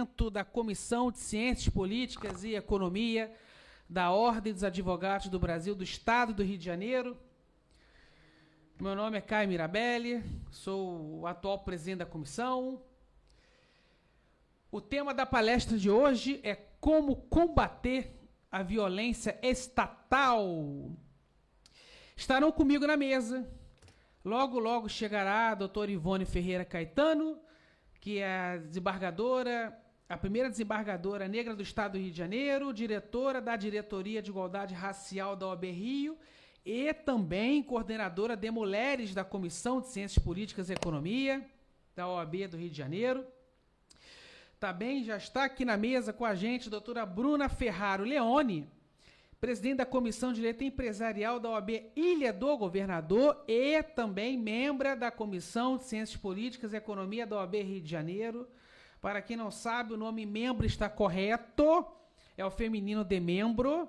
Da Comissão de Ciências Políticas e Economia da Ordem dos Advogados do Brasil, do Estado do Rio de Janeiro. Meu nome é Caio Mirabelli, sou o atual presidente da comissão. O tema da palestra de hoje é como combater a violência estatal. Estarão comigo na mesa. Logo, logo chegará a doutora Ivone Ferreira Caetano, que é a desembargadora, a primeira desembargadora negra do Estado do Rio de Janeiro, diretora da Diretoria de Igualdade Racial da OAB Rio e também coordenadora de mulheres da Comissão de Ciências Políticas e Economia da OAB do Rio de Janeiro. Também já está aqui na mesa com a gente a doutora Bruna Ferraro Leone, presidente da Comissão de Direito Empresarial da OAB Ilha do Governador e também membro da Comissão de Ciências Políticas e Economia da OAB Rio de Janeiro. Para quem não sabe, o nome membro está correto, é o feminino de membro,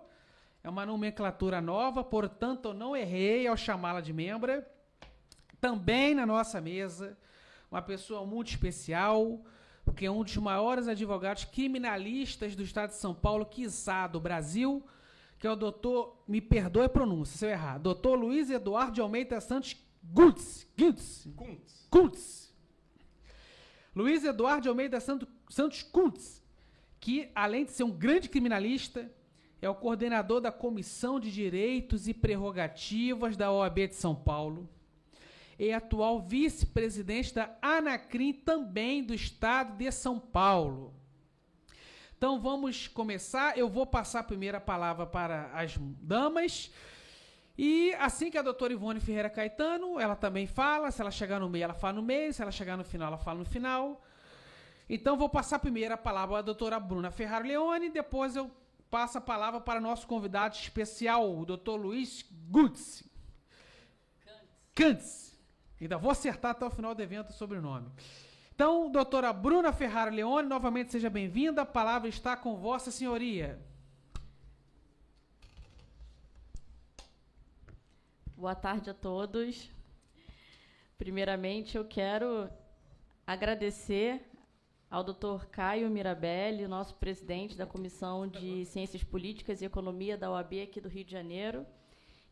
é uma nomenclatura nova, portanto eu não errei ao chamá-la de membra. Também na nossa mesa, uma pessoa muito especial, porque é um dos maiores advogados criminalistas do Estado de São Paulo, quiçá do Brasil, que é o doutor, me perdoe a pronúncia se eu errar, doutor Luiz Eduardo de Almeida Santos Kuntz. Luiz Eduardo de Almeida Santos Kuntz, que, além de ser um grande criminalista, é o coordenador da Comissão de Direitos e Prerrogativas da OAB de São Paulo e atual vice-presidente da Anacrim, também do Estado de São Paulo. Então, vamos começar. Eu vou passar primeiro a palavra para as damas. E assim que a doutora Ivone Ferreira Caetano, ela também fala. Se ela chegar no meio, ela fala no meio. Se ela chegar no final, ela fala no final. Então, vou passar primeiro a palavra à doutora Bruna Ferraro Leone. Depois eu passo a palavra para o nosso convidado especial, o doutor Luiz Kuntz. Ainda vou acertar até o final do evento o sobrenome. Então, doutora Bruna Ferraro Leone, novamente seja bem-vinda. A palavra está com vossa senhoria. Boa tarde a todos. Primeiramente, eu quero agradecer ao Dr. Caio Mirabelli, nosso presidente da Comissão de Ciências Políticas e Economia da OAB aqui do Rio de Janeiro,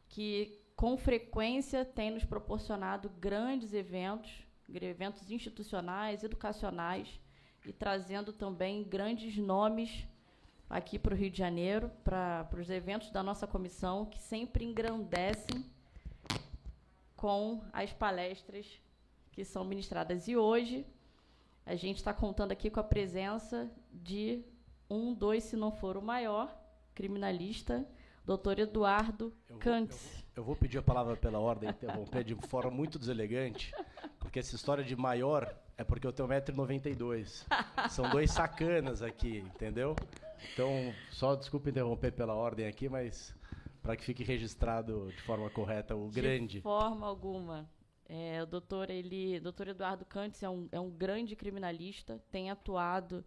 que com frequência tem nos proporcionado grandes eventos institucionais, educacionais, e trazendo também grandes nomes aqui para o Rio de Janeiro, para os eventos da nossa comissão, que sempre engrandecem com as palestras que são ministradas. E hoje a gente está contando aqui com a presença de se não for o maior, criminalista, doutor Eduardo Kuntz. Eu vou pedir a palavra pela ordem, interromper de forma muito deselegante, porque essa história de maior é porque eu tenho 1,92 m. São dois sacanas aqui, entendeu? Então, só desculpa interromper pela ordem aqui, mas para que fique registrado de forma correta o grande. De forma alguma. O doutor Eduardo Kuntz é um grande criminalista, tem atuado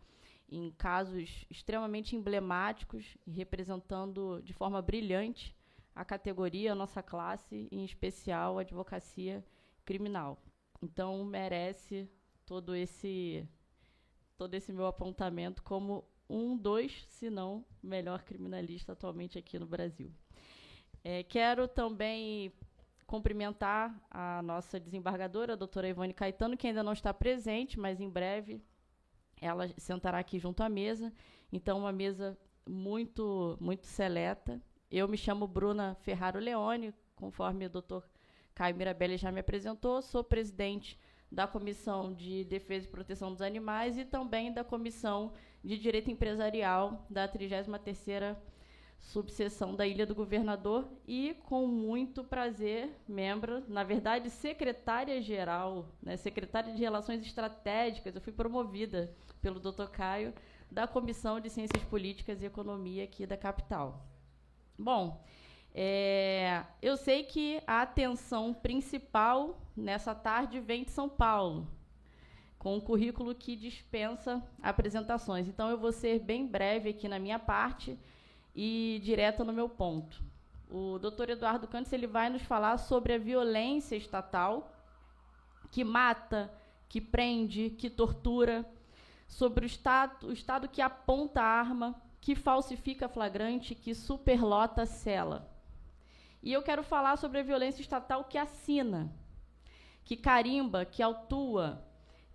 em casos extremamente emblemáticos e representando de forma brilhante a categoria, a nossa classe, em especial a advocacia criminal. Então, merece todo esse meu apontamento como se não melhor criminalista atualmente aqui no Brasil. Quero também cumprimentar a nossa desembargadora, a doutora Ivone Caetano, que ainda não está presente, mas em breve ela sentará aqui junto à mesa. Então, uma mesa muito, muito seleta. Eu me chamo Bruna Ferraro Leone, conforme o doutor Caio Mirabelli já me apresentou. Sou presidente da Comissão de Defesa e Proteção dos Animais e também da Comissão de Direito Empresarial da 33ª subseção da Ilha do Governador e, com muito prazer, membro, na verdade, secretária-geral, secretária de Relações Estratégicas, eu fui promovida pelo Dr. Caio, da Comissão de Ciências Políticas e Economia aqui da capital. Bom, eu sei que a atenção principal nessa tarde vem de São Paulo, com um currículo que dispensa apresentações. Então, eu vou ser bem breve aqui na minha parte e direto no meu ponto. O doutor Eduardo Kuntz ele vai nos falar sobre a violência estatal que mata, que prende, que tortura, sobre o Estado que aponta a arma, que falsifica flagrante, que superlota a cela. E eu quero falar sobre a violência estatal que assina, que carimba, que autua,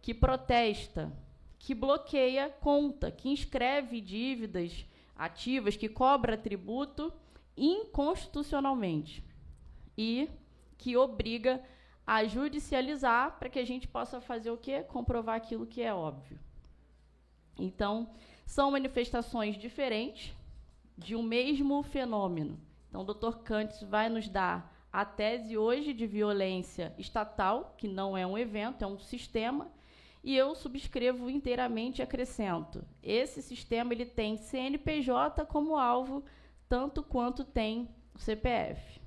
que protesta, que bloqueia conta, que inscreve dívidas ativas, que cobra tributo inconstitucionalmente e que obriga a judicializar para que a gente possa fazer o quê? Comprovar aquilo que é óbvio. Então, são manifestações diferentes de um mesmo fenômeno. Então, o Dr. Kantz vai nos dar a tese hoje de violência estatal, que não é um evento, é um sistema, e eu subscrevo inteiramente e acrescento. Esse sistema ele tem CNPJ como alvo, tanto quanto tem o CPF.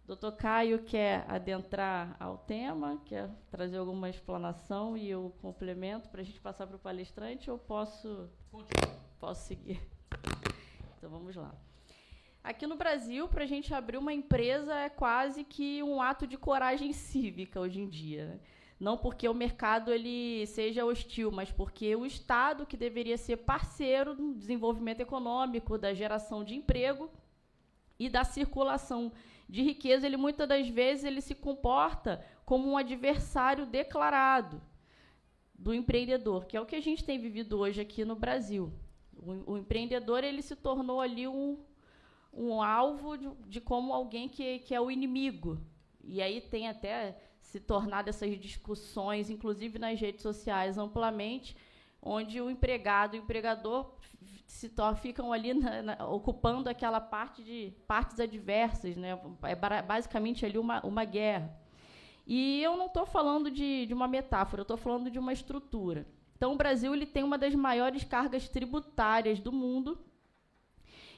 Dr. Caio quer adentrar ao tema, quer trazer alguma explanação e eu complemento para a gente passar para o palestrante, ou posso seguir? Então, vamos lá. Aqui no Brasil, para a gente abrir uma empresa é quase que um ato de coragem cívica hoje em dia, né? Não porque o mercado ele seja hostil, mas porque o Estado, que deveria ser parceiro do desenvolvimento econômico, da geração de emprego e da circulação de riqueza, ele muitas das vezes ele se comporta como um adversário declarado do empreendedor, que é o que a gente tem vivido hoje aqui no Brasil. O empreendedor ele se tornou ali um alvo de como alguém que é o inimigo. E aí tem até se tornado essas discussões, inclusive nas redes sociais, amplamente, onde o empregado e o empregador ficam ali ocupando aquela partes adversas, né? É basicamente ali uma guerra. E eu não estou falando de uma metáfora, eu estou falando de uma estrutura. Então, o Brasil ele tem uma das maiores cargas tributárias do mundo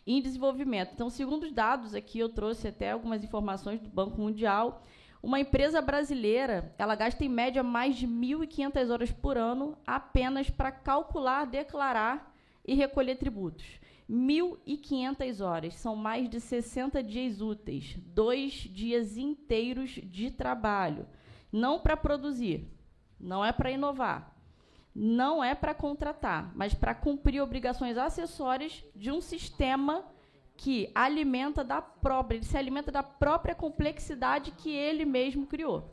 em desenvolvimento. Então, segundo os dados aqui, eu trouxe até algumas informações do Banco Mundial, uma empresa brasileira, ela gasta em média mais de 1.500 horas por ano apenas para calcular, declarar e recolher tributos. 1.500 horas, são mais de 60 dias úteis, 2 dias inteiros de trabalho. Não para produzir, não é para inovar, não é para contratar, mas para cumprir obrigações acessórias de um sistema que ele se alimenta da própria complexidade que ele mesmo criou.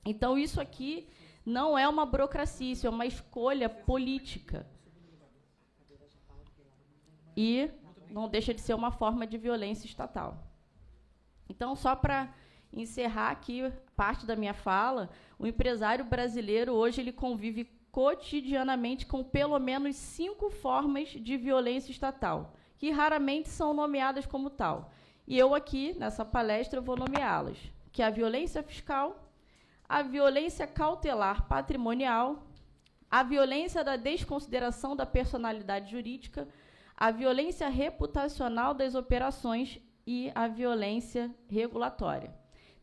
Então, isso aqui não é uma burocracia, isso é uma escolha política. E não deixa de ser uma forma de violência estatal. Então, só para encerrar aqui parte da minha fala, o empresário brasileiro hoje ele convive cotidianamente com pelo menos 5 formas de violência estatal, que raramente são nomeadas como tal. E eu aqui, nessa palestra, vou nomeá-las, que é a violência fiscal, a violência cautelar patrimonial, a violência da desconsideração da personalidade jurídica, a violência reputacional das operações e a violência regulatória.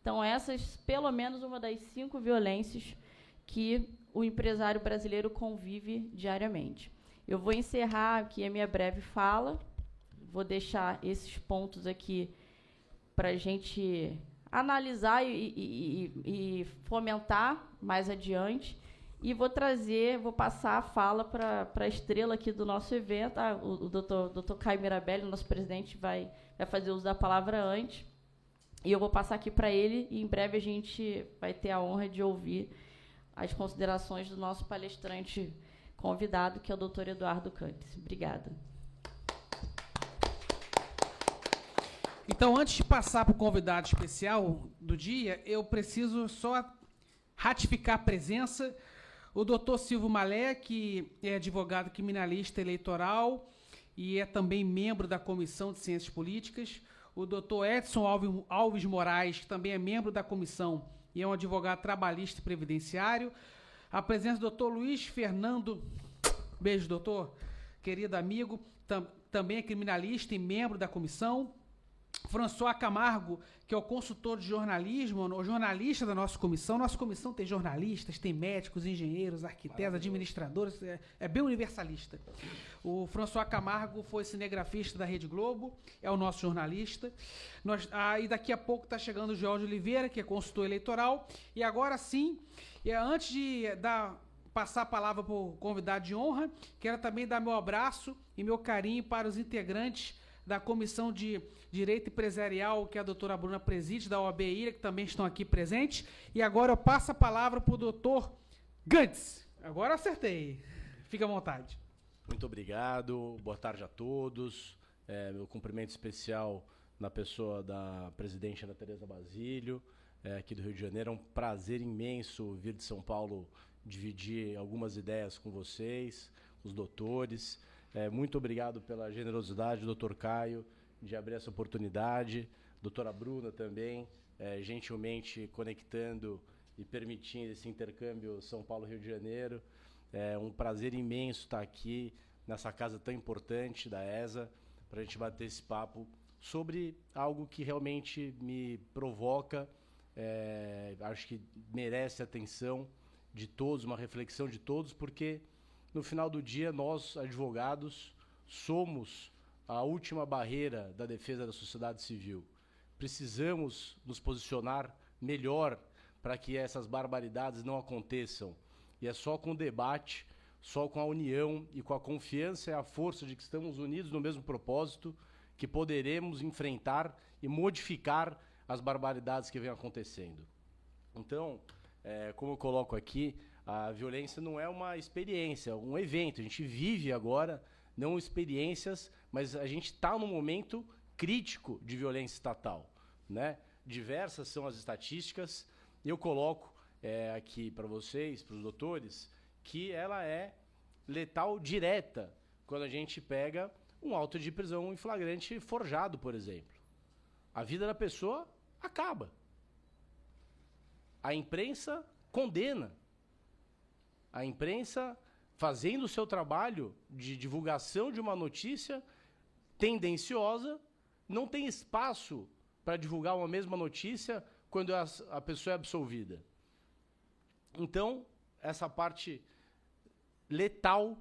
Então, essas, pelo menos, uma das 5 violências que o empresário brasileiro convive diariamente. Eu vou encerrar aqui a minha breve fala, vou deixar esses pontos aqui para a gente analisar e fomentar mais adiante. E vou passar a fala para a estrela aqui do nosso evento. O doutor Caio Mirabelli, nosso presidente, vai fazer uso da palavra antes. E eu vou passar aqui para ele, e em breve a gente vai ter a honra de ouvir as considerações do nosso palestrante convidado, que é o doutor Eduardo Kantz. Obrigada. Então, antes de passar para o convidado especial do dia, eu preciso só ratificar a presença. O doutor Silvio Malé, que é advogado criminalista eleitoral e é também membro da Comissão de Ciências Políticas. O doutor Edson Alves Moraes, que também é membro da comissão e é um advogado trabalhista e previdenciário. A presença do doutor Luiz Fernando, beijo, doutor, querido amigo, também é criminalista e membro da comissão. François Camargo, que é o consultor de jornalismo, o jornalista da nossa comissão. Nossa comissão tem jornalistas, tem médicos, engenheiros, arquitetos, administradores, é bem universalista. O François Camargo foi cinegrafista da Rede Globo, é o nosso jornalista. E daqui a pouco está chegando o Jorge Oliveira, que é consultor eleitoral. E agora sim, antes de dar passar a palavra para o convidado de honra. Quero também dar meu abraço e meu carinho para os integrantes da Comissão de Direito Empresarial, que a doutora Bruna preside, da OAB Ilha, que também estão aqui presentes. E agora eu passo a palavra para o doutor Gantz. Agora acertei. Fica à vontade. Muito obrigado. Boa tarde a todos. Meu cumprimento especial na pessoa da presidente Ana Tereza Basílio, aqui do Rio de Janeiro. É um prazer imenso vir de São Paulo dividir algumas ideias com vocês, os doutores. Muito obrigado pela generosidade, doutor Caio, de abrir essa oportunidade. Doutora Bruna também, gentilmente conectando e permitindo esse intercâmbio São Paulo-Rio de Janeiro. É um prazer imenso estar aqui nessa casa tão importante da ESA, para a gente bater esse papo sobre algo que realmente me provoca, acho que merece atenção de todos, uma reflexão de todos, porque no final do dia nós, advogados, somos a última barreira da defesa da sociedade civil. Precisamos nos posicionar melhor para que essas barbaridades não aconteçam. E é só com o debate, só com a união e com a confiança e a força de que estamos unidos no mesmo propósito que poderemos enfrentar e modificar as barbaridades que vêm acontecendo. Então, como eu coloco aqui, a violência não é uma experiência, é um evento. A gente vive agora, não experiências, mas a gente está num momento crítico de violência estatal, né? Diversas são as estatísticas. Eu coloco aqui para vocês, para os doutores, que ela é letal direta quando a gente pega um auto de prisão em flagrante forjado, por exemplo. A vida da pessoa acaba. A imprensa condena. A imprensa, fazendo o seu trabalho de divulgação de uma notícia tendenciosa, não tem espaço para divulgar uma mesma notícia quando a pessoa é absolvida. Então, essa parte letal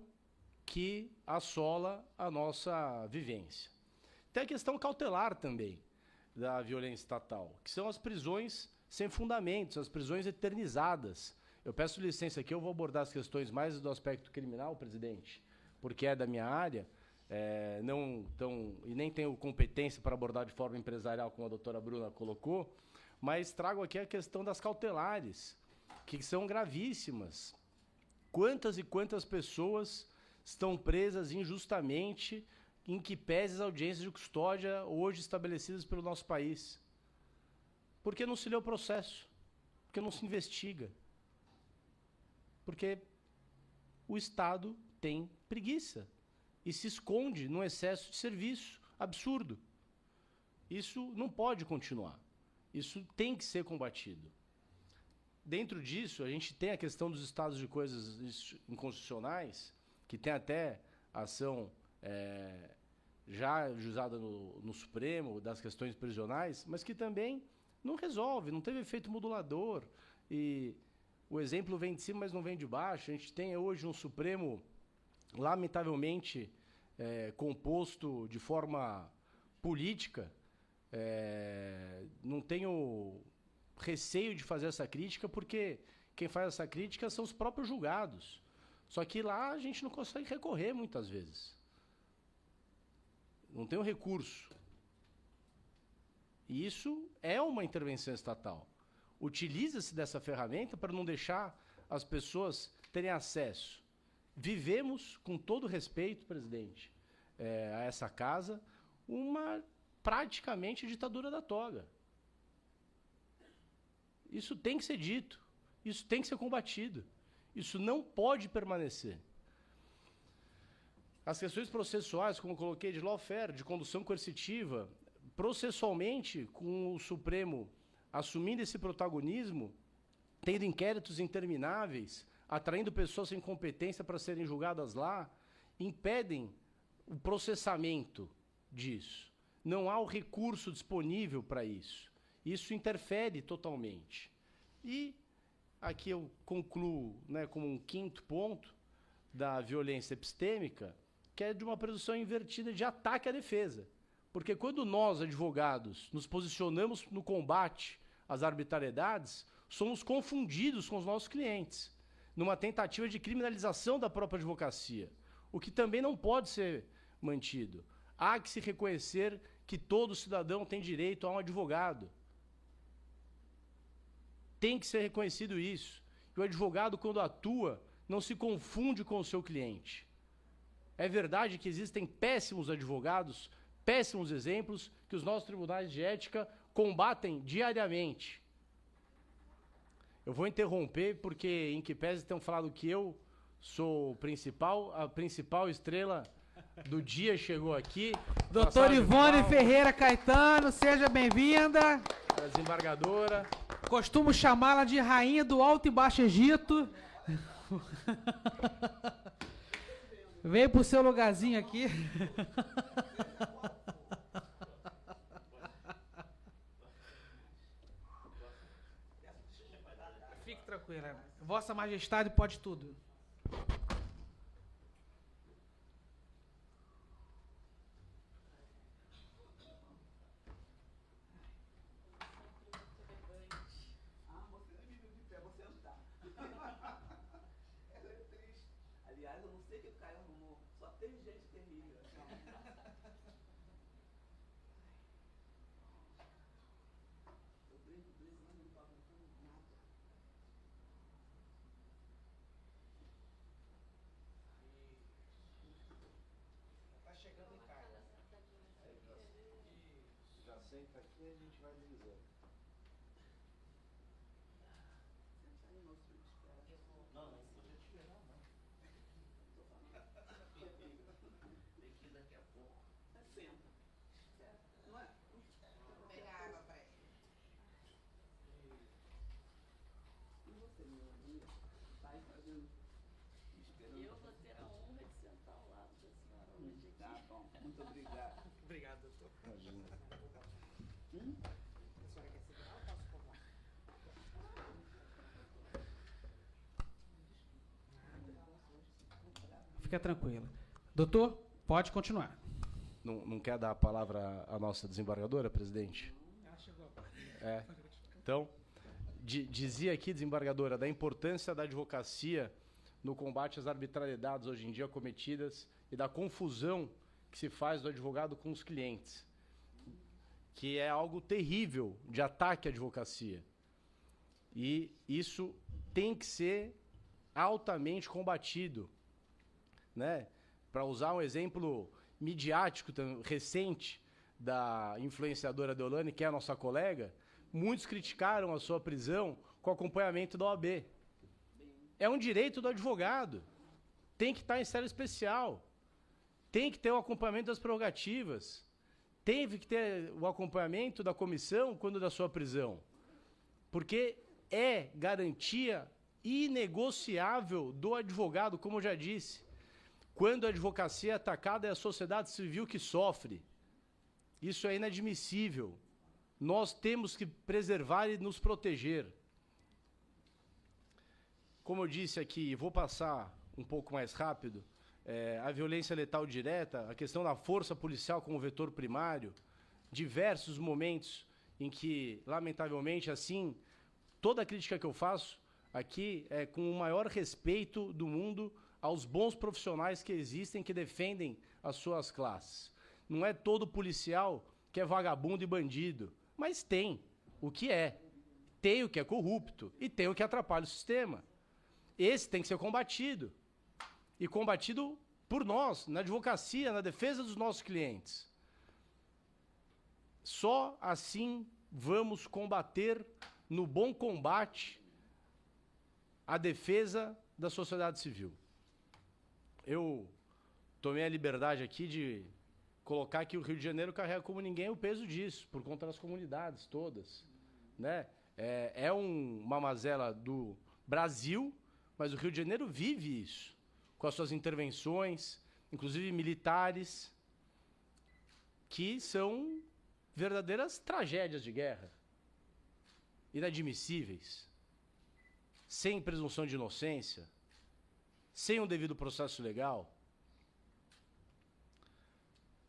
que assola a nossa vivência. Tem a questão cautelar também da violência estatal, que são as prisões sem fundamentos, as prisões eternizadas. Eu peço licença aqui, eu vou abordar as questões mais do aspecto criminal, presidente, porque é da minha área, e nem tenho competência para abordar de forma empresarial, como a doutora Bruna colocou, mas trago aqui a questão das cautelares, que são gravíssimas. Quantas e quantas pessoas estão presas injustamente em que pese as audiências de custódia hoje estabelecidas pelo nosso país? Porque não se lê o processo, porque não se investiga, porque o Estado tem preguiça e se esconde num excesso de serviço absurdo. Isso não pode continuar. Isso tem que ser combatido. Dentro disso, a gente tem a questão dos estados de coisas inconstitucionais, que tem até ação já juizada no Supremo, das questões prisionais, mas que também não resolve, não teve efeito modulador. E o exemplo vem de cima, mas não vem de baixo. A gente tem hoje um Supremo, lamentavelmente, composto de forma política. Não tenho receio de fazer essa crítica, porque quem faz essa crítica são os próprios julgados. Só que lá a gente não consegue recorrer muitas vezes. Não tem o recurso. E isso é uma intervenção estatal. Utiliza-se dessa ferramenta para não deixar as pessoas terem acesso. Vivemos, com todo respeito, presidente, a essa casa, uma praticamente ditadura da toga. Isso tem que ser dito. Isso tem que ser combatido. Isso não pode permanecer. As questões processuais, como eu coloquei, de lawfare, de condução coercitiva, processualmente, com o Supremo assumindo esse protagonismo, tendo inquéritos intermináveis, atraindo pessoas sem competência para serem julgadas lá, impedem o processamento disso. Não há o recurso disponível para isso. Isso interfere totalmente. E aqui eu concluo, como um quinto ponto da violência epistêmica, que é de uma presunção invertida de ataque à defesa. Porque quando nós, advogados, nos posicionamos no combate às arbitrariedades, somos confundidos com os nossos clientes. numa tentativa de criminalização da própria advocacia, o que também não pode ser mantido. Há que se reconhecer que todo cidadão tem direito a um advogado. Tem que ser reconhecido isso. E o advogado, quando atua, não se confunde com o seu cliente. É verdade que existem péssimos advogados, péssimos exemplos, que os nossos tribunais de ética combatem diariamente. Eu vou interromper porque, em que pese tenham falado que eu sou a principal estrela do dia chegou aqui. Doutor Ivone Ferreira Caetano, seja bem-vinda. Desembargadora. Costumo chamá-la de rainha do Alto e Baixo Egito. Veio pro seu lugarzinho aqui. Fique tranquila. Vossa Majestade pode tudo. Senta aqui e a gente vai deslizando. Não, não podia te esperar, não. Tem que ir daqui a pouco. Senta. Não é? Vou pegar água para ele. E você, meu amigo? Vai fazendo. Eu vou ter a honra de sentar ao lado da senhora hoje aqui. Tá bom, muito obrigado. Obrigado, doutor. Imagina. A senhora quer segurar ou posso formar? Fica tranquila. Doutor, pode continuar. Não quer dar a palavra à nossa desembargadora, presidente? Ela chegou agora. É. Então, dizia aqui, desembargadora, da importância da advocacia no combate às arbitrariedades hoje em dia cometidas e da confusão que se faz do advogado com os clientes, que é algo terrível de ataque à advocacia. E isso tem que ser altamente combatido, né? Para usar um exemplo midiático recente da influenciadora Deolane, que é a nossa colega, muitos criticaram a sua prisão com acompanhamento da OAB. É um direito do advogado. Tem que estar em cela especial. Tem que ter o acompanhamento das prerrogativas. Teve que ter o acompanhamento da comissão quando da sua prisão. Porque é garantia inegociável do advogado, como eu já disse. Quando a advocacia é atacada, é a sociedade civil que sofre. Isso é inadmissível. Nós temos que preservar e nos proteger. Como eu disse aqui, vou passar um pouco mais rápido, a violência letal direta, a questão da força policial como vetor primário, diversos momentos em que, lamentavelmente, assim, toda a crítica que eu faço aqui é com o maior respeito do mundo aos bons profissionais que existem, que defendem as suas classes. Não é todo policial que é vagabundo e bandido, mas tem o que é. Tem o que é corrupto e tem o que atrapalha o sistema. Esse tem que ser combatido. E combatido por nós, na advocacia, na defesa dos nossos clientes. Só assim vamos combater no bom combate a defesa da sociedade civil. Eu tomei a liberdade aqui de colocar que o Rio de Janeiro carrega como ninguém o peso disso, por conta das comunidades todas, né? É uma mazela do Brasil, mas o Rio de Janeiro vive isso, com as suas intervenções, inclusive militares, que são verdadeiras tragédias de guerra, inadmissíveis, sem presunção de inocência, sem um devido processo legal.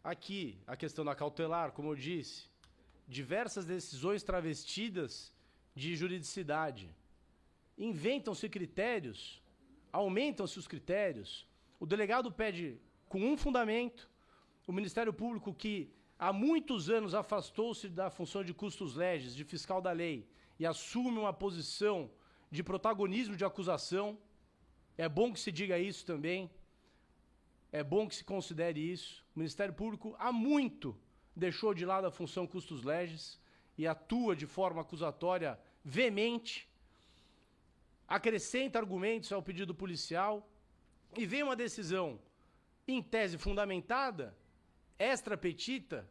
Aqui, a questão da cautelar, como eu disse, diversas decisões travestidas de juridicidade. Inventam-se critérios aumentam-se os critérios, o delegado pede com um fundamento, o Ministério Público, que há muitos anos afastou-se da função de custos legis, de fiscal da lei, e assume uma posição de protagonismo de acusação. É bom que se diga isso também, é bom que se considere isso. O Ministério Público há muito deixou de lado a função custos legis e atua de forma acusatória veemente, acrescenta argumentos ao pedido policial e vem uma decisão, em tese fundamentada, extra petita,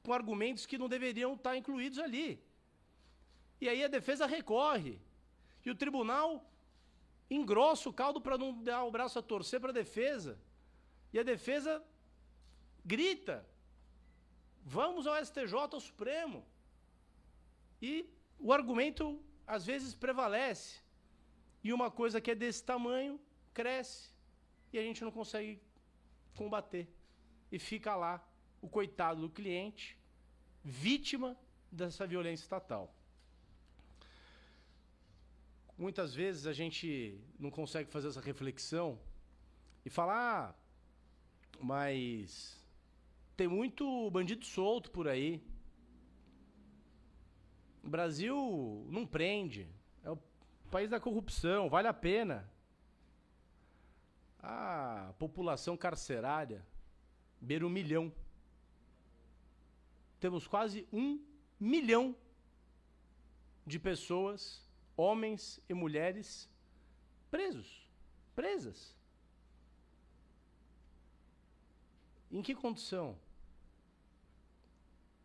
com argumentos que não deveriam estar incluídos ali. E aí a defesa recorre. E o tribunal engrossa o caldo para não dar o braço a torcer para a defesa. E a defesa grita: vamos ao STJ, ao Supremo. E o argumento, às vezes, prevalece. E uma coisa que é desse tamanho, cresce. E a gente não consegue combater. E fica lá o coitado do cliente, vítima dessa violência estatal. Muitas vezes a gente não consegue fazer essa reflexão e falar, mas tem muito bandido solto por aí. O Brasil não prende. É o país da corrupção, vale a pena. A população carcerária beira 1 milhão. Temos quase 1 milhão de pessoas, homens e mulheres, presas. Em que condição?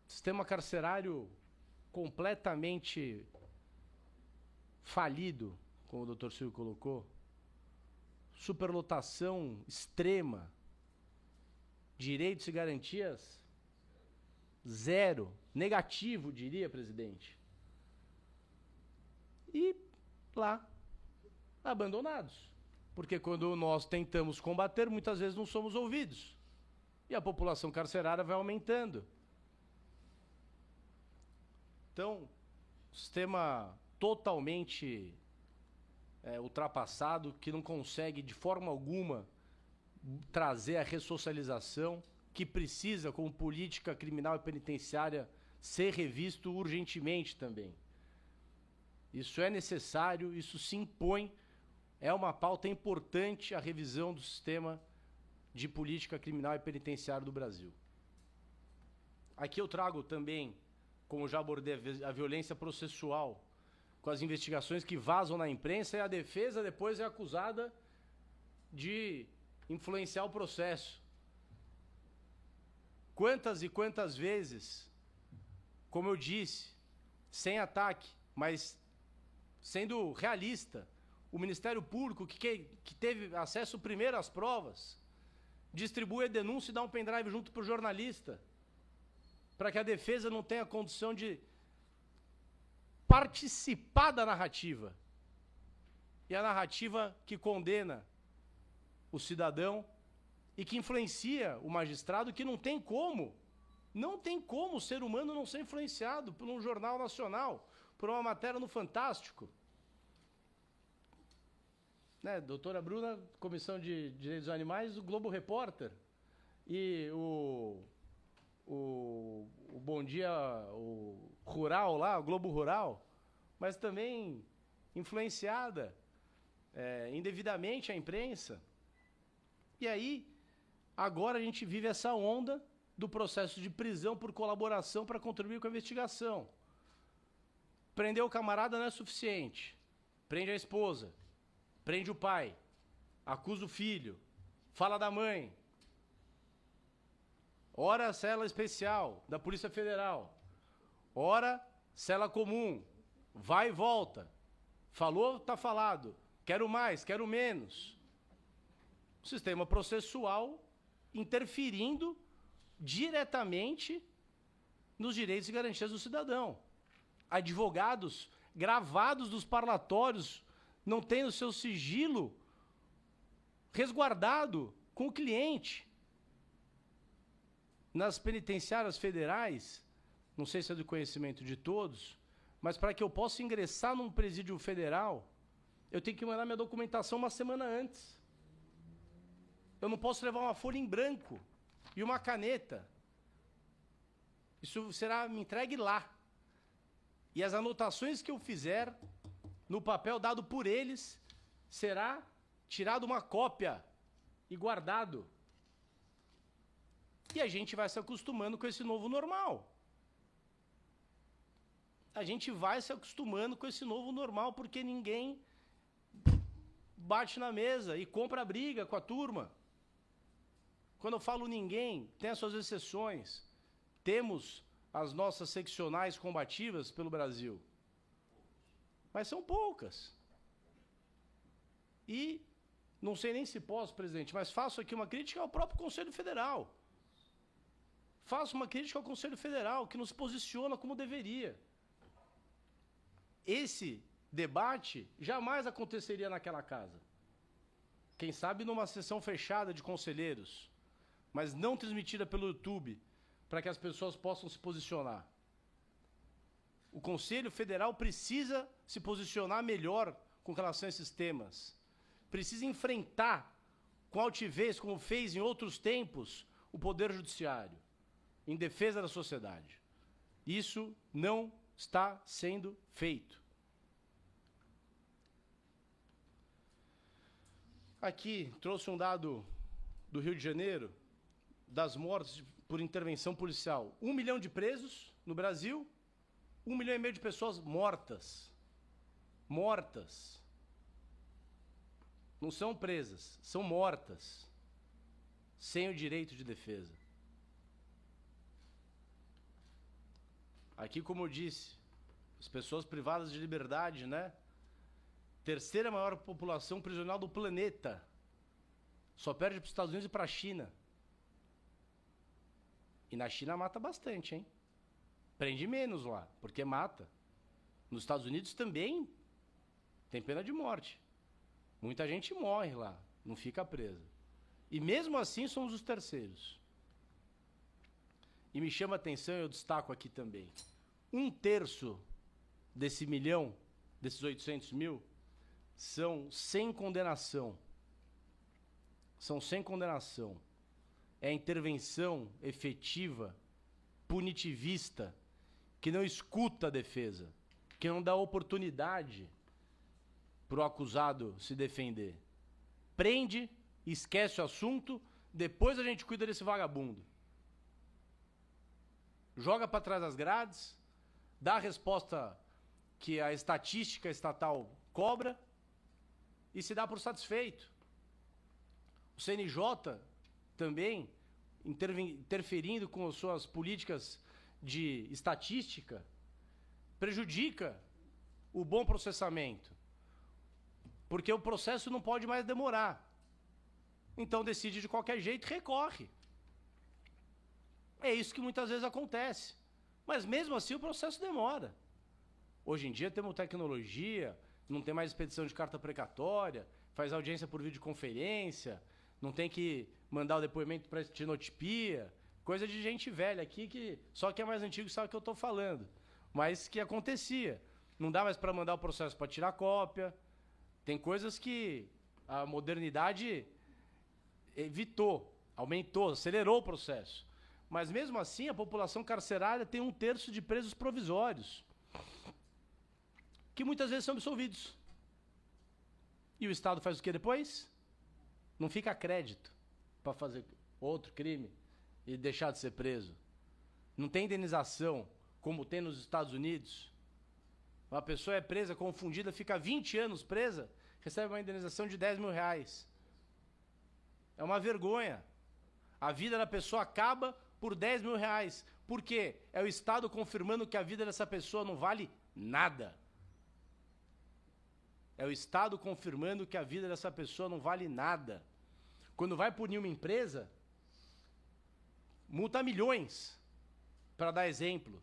Sistema carcerário completamente falido, como o Dr. Silvio colocou. Superlotação extrema. Direitos e garantias zero. Negativo, diria, presidente. E lá, abandonados. Porque quando nós tentamos combater, muitas vezes não somos ouvidos. E a população carcerária vai aumentando. Então, sistema totalmente ultrapassado, que não consegue de forma alguma trazer a ressocialização, que precisa, como política criminal e penitenciária, ser revisto urgentemente também. Isso é necessário, isso se impõe, é uma pauta importante a revisão do sistema de política criminal e penitenciária do Brasil. Aqui eu trago também, como já abordei, a violência processual, com as investigações que vazam na imprensa, e a defesa depois é acusada de influenciar o processo. Quantas e quantas vezes, como eu disse, sem ataque, mas sendo realista, o Ministério Público, que teve acesso primeiro às provas, distribui a denúncia e dá um pendrive junto para o jornalista, para que a defesa não tenha condição de participar da narrativa. E a narrativa que condena o cidadão e que influencia o magistrado, que não tem como o ser humano não ser influenciado por um jornal nacional, por uma matéria no Fantástico. Né, doutora Bruna, Comissão de Direitos dos Animais, o Globo Repórter. E o Bom Dia, o Rural lá, o Globo Rural, mas também influenciada indevidamente a imprensa. E aí, agora a gente vive essa onda do processo de prisão por colaboração para contribuir com a investigação. Prender o camarada não é suficiente. Prende a esposa, prende o pai, acusa o filho, fala da mãe. Ora, cela especial da Polícia Federal. Ora, cela comum. Vai e volta. Falou, tá falado. Quero mais, quero menos. O sistema processual interferindo diretamente nos direitos e garantias do cidadão. Advogados gravados dos parlatórios não têm o seu sigilo resguardado com o cliente. Nas penitenciárias federais, não sei se é do conhecimento de todos, mas para que eu possa ingressar num presídio federal, eu tenho que mandar minha documentação uma semana antes. Eu não posso levar uma folha em branco e uma caneta. Isso será me entregue lá. E as anotações que eu fizer no papel dado por eles, será tirado uma cópia e guardado. E a gente vai se acostumando com esse novo normal. A gente vai se acostumando com esse novo normal, porque ninguém bate na mesa e compra briga com a turma. Quando eu falo ninguém, tem as suas exceções. Temos as nossas seccionais combativas pelo Brasil. Mas são poucas. E não sei nem se posso, presidente, mas faço aqui uma crítica ao próprio Conselho Federal. Faço uma crítica ao Conselho Federal, que não se posiciona como deveria. Esse debate jamais aconteceria naquela casa. Quem sabe numa sessão fechada de conselheiros, mas não transmitida pelo YouTube, para que as pessoas possam se posicionar. O Conselho Federal precisa se posicionar melhor com relação a esses temas. Precisa enfrentar com altivez, como fez em outros tempos, o Poder Judiciário, em defesa da sociedade. Isso não está sendo feito. Aqui, trouxe um dado do Rio de Janeiro, das mortes por intervenção policial. 1 milhão de presos no Brasil, 1,5 milhão de pessoas mortas. Mortas. Não são presas, são mortas. Sem o direito de defesa. Aqui, como eu disse, as pessoas privadas de liberdade, né? Terceira maior população prisional do planeta. Só perde para os Estados Unidos e para a China. E na China mata bastante, hein? Prende menos lá, porque mata. Nos Estados Unidos também tem pena de morte. Muita gente morre lá, não fica presa. E mesmo assim somos os terceiros. E me chama a atenção, eu destaco aqui também. 1/3 desse milhão, desses 800 mil, são sem condenação. São sem condenação. É a intervenção efetiva, punitivista, que não escuta a defesa, que não dá oportunidade para o acusado se defender. Prende, esquece o assunto, depois a gente cuida desse vagabundo. Joga para trás das grades, dá a resposta que a estatística estatal cobra e se dá por satisfeito. O CNJ também, interferindo com as suas políticas de estatística, prejudica o bom processamento. Porque o processo não pode mais demorar. Então decide de qualquer jeito e recorre. É isso que muitas vezes acontece. Mas mesmo assim o processo demora. Hoje em dia temos tecnologia, não tem mais expedição de carta precatória, faz audiência por videoconferência, não tem que mandar o depoimento para estenotipia, coisa de gente velha aqui que só quem é mais antigo sabe o que eu estou falando. Mas que acontecia. Não dá mais para mandar o processo para tirar cópia. Tem coisas que a modernidade evitou, aumentou, acelerou o processo. Mas mesmo assim, a população carcerária tem 1/3 de presos provisórios, que muitas vezes são absolvidos. E o Estado faz o que depois? Não fica a crédito para fazer outro crime e deixar de ser preso. Não tem indenização, como tem nos Estados Unidos. Uma pessoa é presa, confundida, fica 20 anos presa, recebe uma indenização de 10 mil reais. É uma vergonha. A vida da pessoa acaba por 10 mil reais. Por quê? É o Estado confirmando que a vida dessa pessoa não vale nada. É o Estado confirmando que a vida dessa pessoa não vale nada. Quando vai punir uma empresa, multa milhões, para dar exemplo.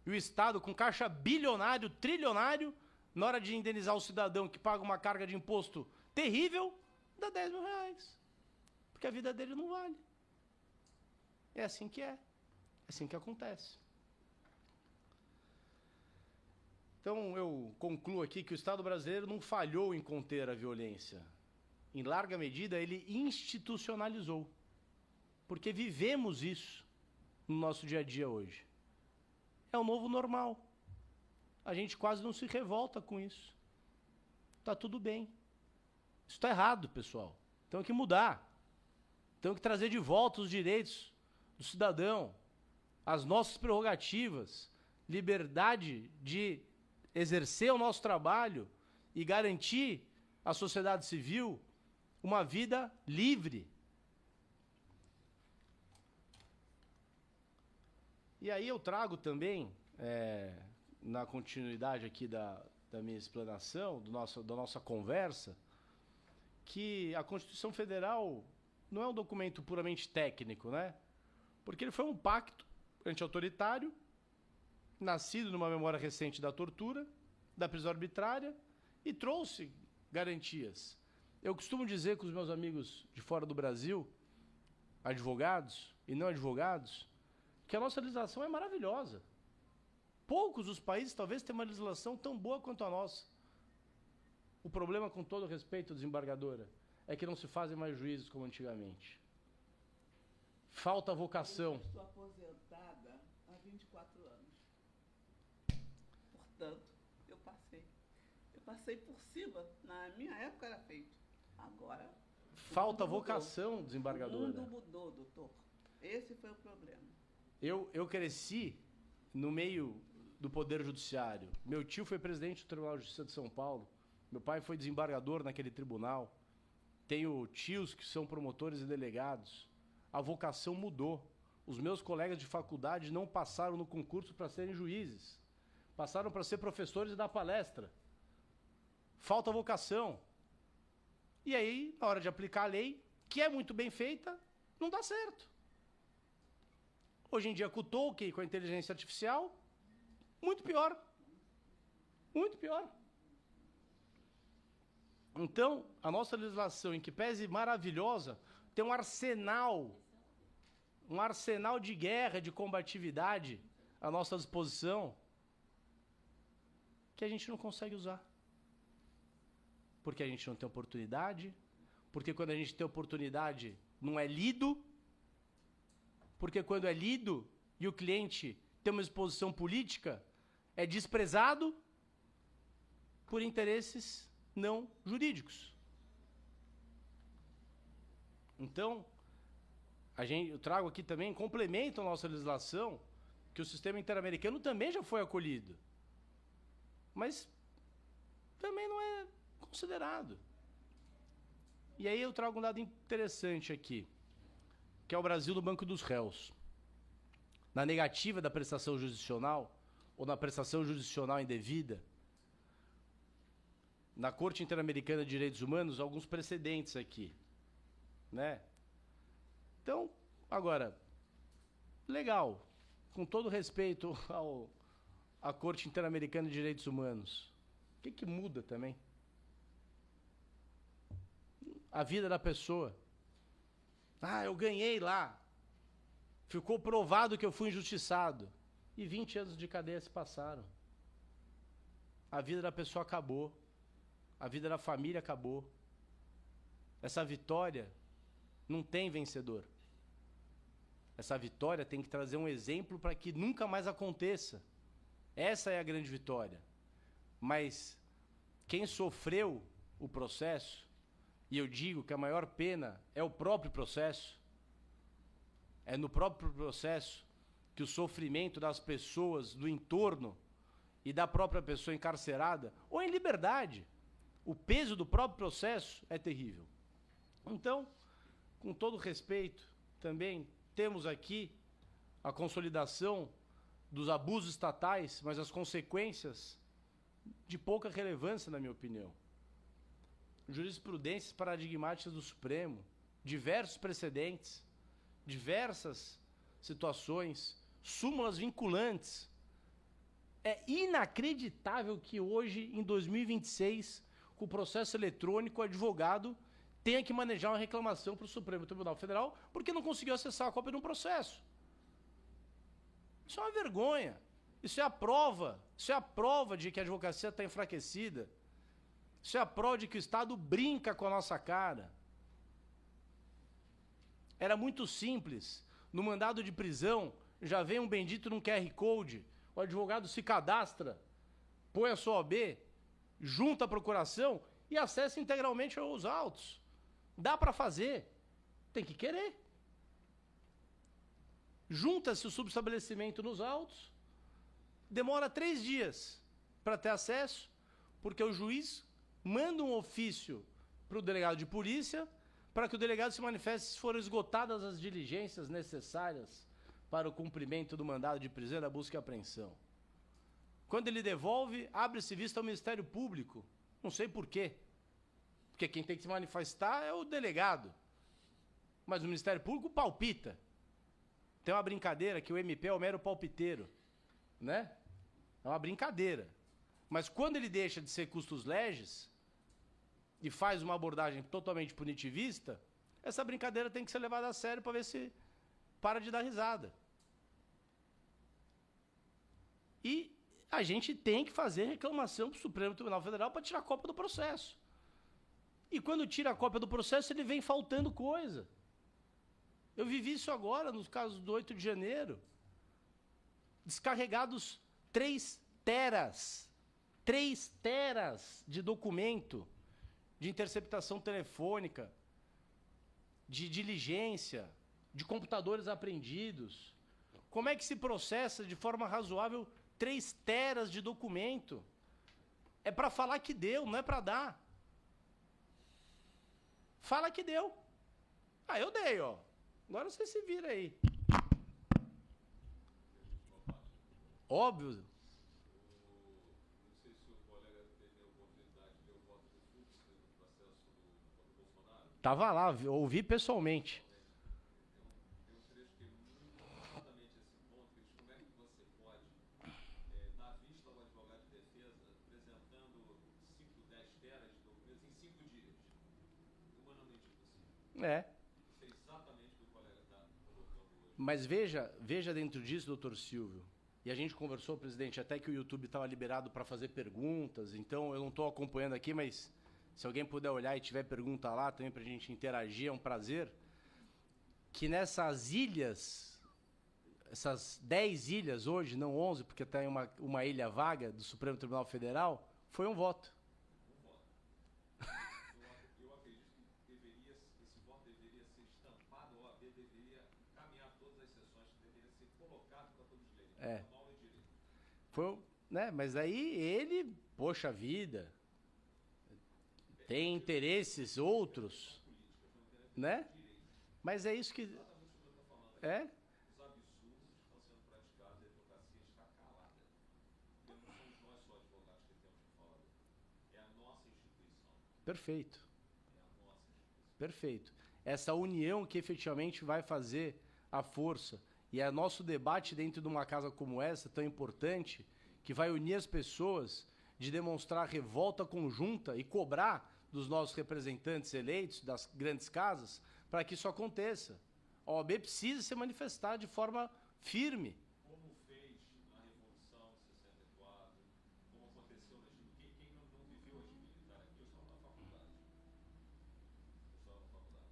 E o Estado, com caixa bilionário, trilionário, na hora de indenizar o cidadão que paga uma carga de imposto terrível, dá 10 mil reais. Porque a vida dele não vale. É assim que é. É assim que acontece. Então, eu concluo aqui que o Estado brasileiro não falhou em conter a violência. Em larga medida, ele institucionalizou. Porque vivemos isso no nosso dia a dia hoje. É o novo normal. A gente quase não se revolta com isso. Tá tudo bem. Isso está errado, pessoal. Tem que mudar. Tem que trazer de volta os direitos do cidadão, as nossas prerrogativas, liberdade de exercer o nosso trabalho e garantir à sociedade civil uma vida livre. E aí eu trago também, na continuidade aqui da minha explanação, da nossa conversa, que a Constituição Federal não é um documento puramente técnico, né? Porque ele foi um pacto anti-autoritário, nascido numa memória recente da tortura, da prisão arbitrária, e trouxe garantias. Eu costumo dizer com os meus amigos de fora do Brasil, advogados e não advogados, que a nossa legislação é maravilhosa. Poucos os países talvez tenham uma legislação tão boa quanto a nossa. O problema, com todo respeito, desembargadora, é que não se fazem mais juízes como antigamente. Falta vocação. Eu estou aposentada há 24 anos. Portanto, eu passei por cima. Na minha época era feito. Agora... Falta vocação, desembargadora. O mundo mudou, doutor. Esse foi o problema. Eu cresci no meio do Poder Judiciário. Meu tio foi presidente do Tribunal de Justiça de São Paulo. Meu pai foi desembargador naquele tribunal. Tenho tios que são promotores e delegados. A vocação mudou. Os meus colegas de faculdade não passaram no concurso para serem juízes. Passaram para ser professores e dar palestra. Falta vocação. E aí, na hora de aplicar a lei, que é muito bem feita, não dá certo. Hoje em dia, com o Tolkien, com a inteligência artificial, muito pior. Muito pior. Então, a nossa legislação, em que pese maravilhosa, tem um arsenal de guerra, de combatividade à nossa disposição, que a gente não consegue usar. Porque a gente não tem oportunidade, porque quando a gente tem oportunidade, não é lido, porque quando é lido e o cliente tem uma exposição política, é desprezado por interesses não jurídicos. Então, eu trago aqui também, complemento a nossa legislação, que o sistema interamericano também já foi acolhido. Mas também não é considerado. E aí eu trago um dado interessante aqui, que é o Brasil no Banco dos Réus. Na negativa da prestação jurisdicional, ou na prestação jurisdicional indevida, na Corte Interamericana de Direitos Humanos, alguns precedentes aqui, né? Então, agora, legal, com todo respeito à Corte Interamericana de Direitos Humanos, o que muda também? A vida da pessoa. Ah, eu ganhei lá. Ficou provado que eu fui injustiçado. E 20 anos de cadeia se passaram. A vida da pessoa acabou. A vida da família acabou. Essa vitória não tem vencedor. Essa vitória tem que trazer um exemplo para que nunca mais aconteça. Essa é a grande vitória. Mas quem sofreu o processo, e eu digo que a maior pena é o próprio processo, é no próprio processo que o sofrimento das pessoas do entorno e da própria pessoa encarcerada, ou em liberdade, o peso do próprio processo é terrível. Então, com todo respeito, também temos aqui a consolidação dos abusos estatais, mas as consequências de pouca relevância, na minha opinião. Jurisprudências paradigmáticas do Supremo, diversos precedentes, diversas situações, súmulas vinculantes. É inacreditável que hoje, em 2026, com o processo eletrônico, o advogado tenha que manejar uma reclamação para o Supremo Tribunal Federal porque não conseguiu acessar a cópia de um processo. Isso é uma vergonha. Isso é a prova Isso é a prova de que a advocacia está enfraquecida. Isso é a prova de que o Estado brinca com a nossa cara. Era muito simples. No mandado de prisão, já vem um bendito num QR Code, o advogado se cadastra, põe a sua OAB, junta a procuração e acessa integralmente os autos. Dá para fazer. Tem que querer. Junta-se o subestabelecimento nos autos, demora 3 dias para ter acesso, porque o juiz manda um ofício para o delegado de polícia para que o delegado se manifeste se foram esgotadas as diligências necessárias para o cumprimento do mandado de prisão, da busca e apreensão. Quando ele devolve, abre-se vista ao Ministério Público. Não sei por quê. Porque quem tem que se manifestar é o delegado. Mas o Ministério Público palpita. Tem uma brincadeira que o MP é o mero palpiteiro, né? É uma brincadeira. Mas quando ele deixa de ser custos legis e faz uma abordagem totalmente punitivista, essa brincadeira tem que ser levada a sério para ver se para de dar risada. E a gente tem que fazer reclamação para o Supremo Tribunal Federal para tirar a cópia do processo. E quando tira a cópia do processo, ele vem faltando coisa. Eu vivi isso agora, nos casos do 8 de janeiro. Descarregados 3 teras. 3 teras de documento, de interceptação telefônica, de diligência, de computadores apreendidos. Como é que se processa de forma razoável 3 teras de documento? É para falar que deu, não é para dar. Fala que deu. Ah, eu dei, ó. Agora você se vira aí. Óbvio. Não sei se o colega teve a oportunidade de ver o voto do Fux no processo do Bolsonaro. Tava lá, ouvi pessoalmente. Tem um trecho que é muito exatamente esse ponto, que diz como é que você pode dar vista ao advogado de defesa apresentando 5, 10 teras de documentos em 5 dias. Humanamente impossível. É. Isso é exatamente o que o colega está colocando hoje. Mas veja dentro disso, doutor Silvio, e a gente conversou, presidente, até que o YouTube estava liberado para fazer perguntas, então eu não estou acompanhando aqui, mas se alguém puder olhar e tiver pergunta lá também para a gente interagir, é um prazer, que nessas ilhas, essas 10 ilhas hoje, não 11, porque tem uma ilha vaga do Supremo Tribunal Federal, foi um voto. Eu acredito que esse voto deveria ser estampado, a OAB deveria caminhar todas as sessões, deveria ser colocado para todos lerem. É. Mal e direito. Foi, né? Mas aí ele, poxa vida, tem interesses outros, né? Mas é isso que... É? Os absurdos que estão sendo praticados, a advocacia está calada. E não somos nós só advogados que temos que falar. É a nossa instituição. Perfeito. É a nossa instituição. Perfeito. Essa união que efetivamente vai fazer a força. E é nosso debate dentro de uma casa como essa, tão importante, que vai unir as pessoas de demonstrar revolta conjunta e cobrar dos nossos representantes eleitos, das grandes casas, para que isso aconteça. A OAB precisa se manifestar de forma firme. Como fez na Revolução de 64, como aconteceu na Chile. Quem não viveu a regime militar aqui, eu estava na faculdade.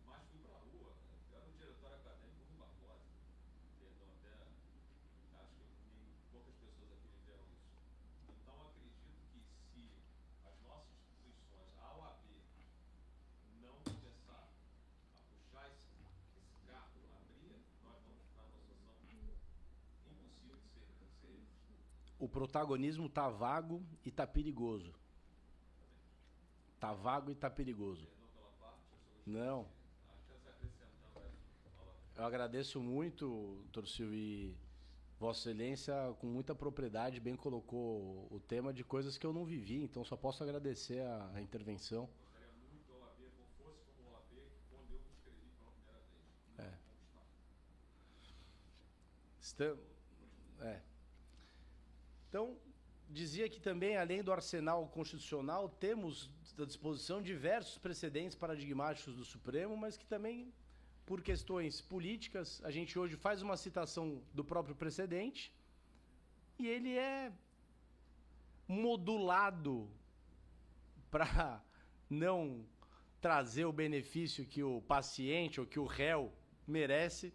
Mas fui para a rua, era no diretório acadêmico do Barbosa. Perdão, até acho que poucas pessoas aqui viveram isso. Então acredito que se as nossas instituições, a OAB, não começar a puxar esse carro, abrir, nós vamos ficar numa situação impossível de ser O protagonismo tá vago e tá perigoso. Tá vago e tá perigoso. Não. Eu agradeço muito, doutor Silvio, e Vossa Excelência, com muita propriedade, bem colocou o tema de coisas que eu não vivi, então só posso agradecer a intervenção. Gostaria muito da OAB, fosse como OAB, quando eu me inscrevi pela primeira vez. Então, dizia que também, além do arsenal constitucional, temos à disposição diversos precedentes paradigmáticos do Supremo, mas que também, por questões políticas, a gente hoje faz uma citação do próprio precedente e ele é modulado para não trazer o benefício que o paciente ou que o réu merece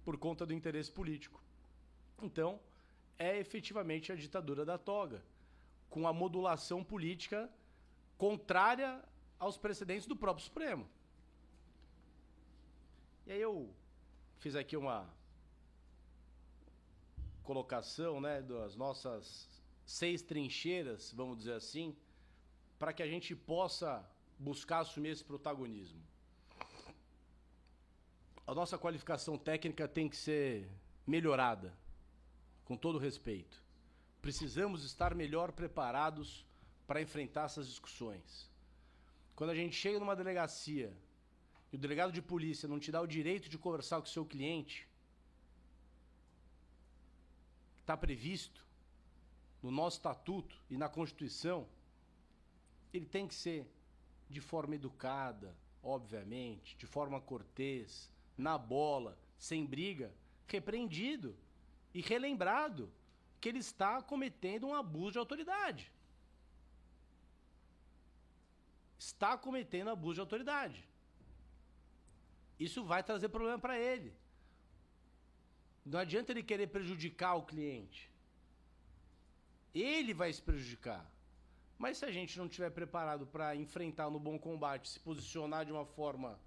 por conta do interesse político. Então, é efetivamente a ditadura da toga, com a modulação política contrária aos precedentes do próprio Supremo. E aí eu fiz aqui uma colocação, né, das nossas 6 trincheiras, vamos dizer assim, para que a gente possa buscar assumir esse protagonismo. A nossa qualificação técnica tem que ser melhorada, com todo respeito. Precisamos estar melhor preparados para enfrentar essas discussões. Quando a gente chega numa delegacia e o delegado de polícia não te dá o direito de conversar com o seu cliente, está previsto no nosso estatuto e na Constituição, ele tem que ser de forma educada, obviamente, de forma cortês, na bola, sem briga, repreendido e relembrado que ele está cometendo um abuso de autoridade. Está cometendo abuso de autoridade. Isso vai trazer problema para ele. Não adianta ele querer prejudicar o cliente. Ele vai se prejudicar. Mas se a gente não estiver preparado para enfrentar no bom combate, se posicionar de uma forma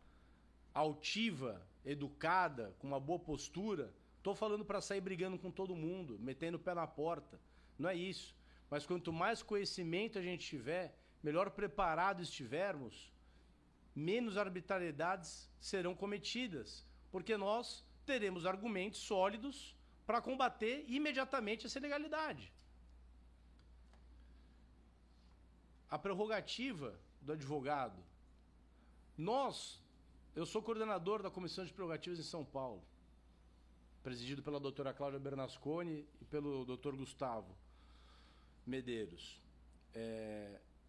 altiva, educada, com uma boa postura, estou falando para sair brigando com todo mundo, metendo o pé na porta. Não é isso. Mas quanto mais conhecimento a gente tiver, melhor preparado estivermos, menos arbitrariedades serão cometidas, porque nós teremos argumentos sólidos para combater imediatamente essa ilegalidade. A prerrogativa do advogado. Eu sou coordenador da Comissão de Prerrogativas em São Paulo, presidido pela doutora Cláudia Bernasconi e pelo doutor Gustavo Medeiros.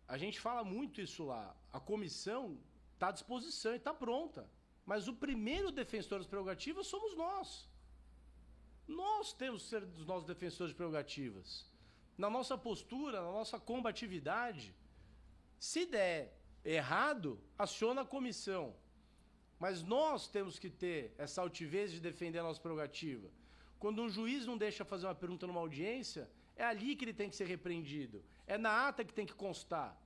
A gente fala muito isso lá. A comissão está à disposição e está pronta. Mas o primeiro defensor das prerrogativas somos nós. Nós temos que ser os nossos defensores de prerrogativas. Na nossa postura, na nossa combatividade, se der errado, aciona a comissão. Mas nós temos que ter essa altivez de defender a nossa prerrogativa. Quando um juiz não deixa fazer uma pergunta numa audiência, é ali que ele tem que ser repreendido. É na ata que tem que constar.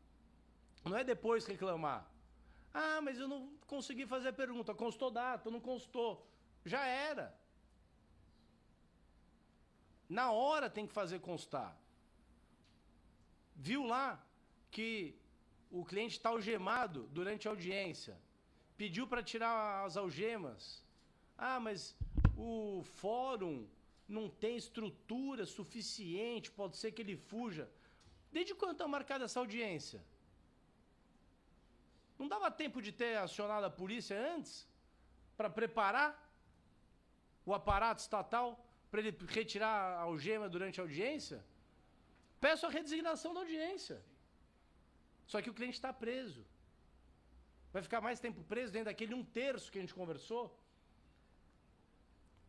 Não é depois reclamar. Ah, mas eu não consegui fazer a pergunta. Constou data, não constou. Já era. Na hora tem que fazer constar. Viu lá que o cliente está algemado durante a audiência. Pediu para tirar as algemas. Ah, mas o fórum não tem estrutura suficiente, pode ser que ele fuja. Desde quando está marcada essa audiência? Não dava tempo de ter acionado a polícia antes? Para preparar o aparato estatal para ele retirar a algema durante a audiência? Peço a redesignação da audiência. Só que o cliente está preso. Vai ficar mais tempo preso dentro daquele 1/3 que a gente conversou?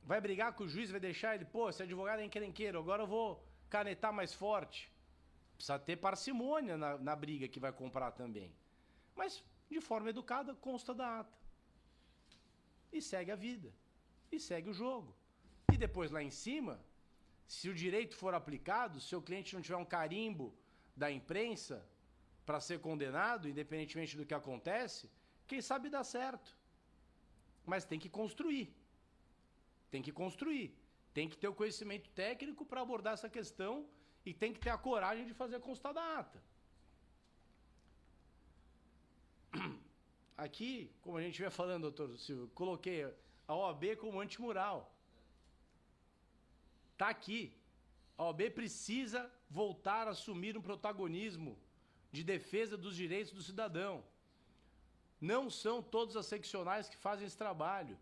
Vai brigar com o juiz, vai deixar ele, pô, esse advogado é encrenqueiro, agora eu vou canetar mais forte. Precisa ter parcimônia na briga que vai comprar também. Mas, de forma educada, consta da ata. E segue a vida. E segue o jogo. E depois lá em cima, se o direito for aplicado, se o cliente não tiver um carimbo da imprensa para ser condenado, independentemente do que acontece, quem sabe dá certo. Mas tem que construir. Tem que construir. Tem que ter o conhecimento técnico para abordar essa questão e tem que ter a coragem de fazer constar da ata. Aqui, como a gente vai falando, doutor Silvio, coloquei a OAB como antimural. Está aqui. A OAB precisa voltar a assumir um protagonismo de defesa dos direitos do cidadão. Não são todas as seccionais que fazem esse trabalho.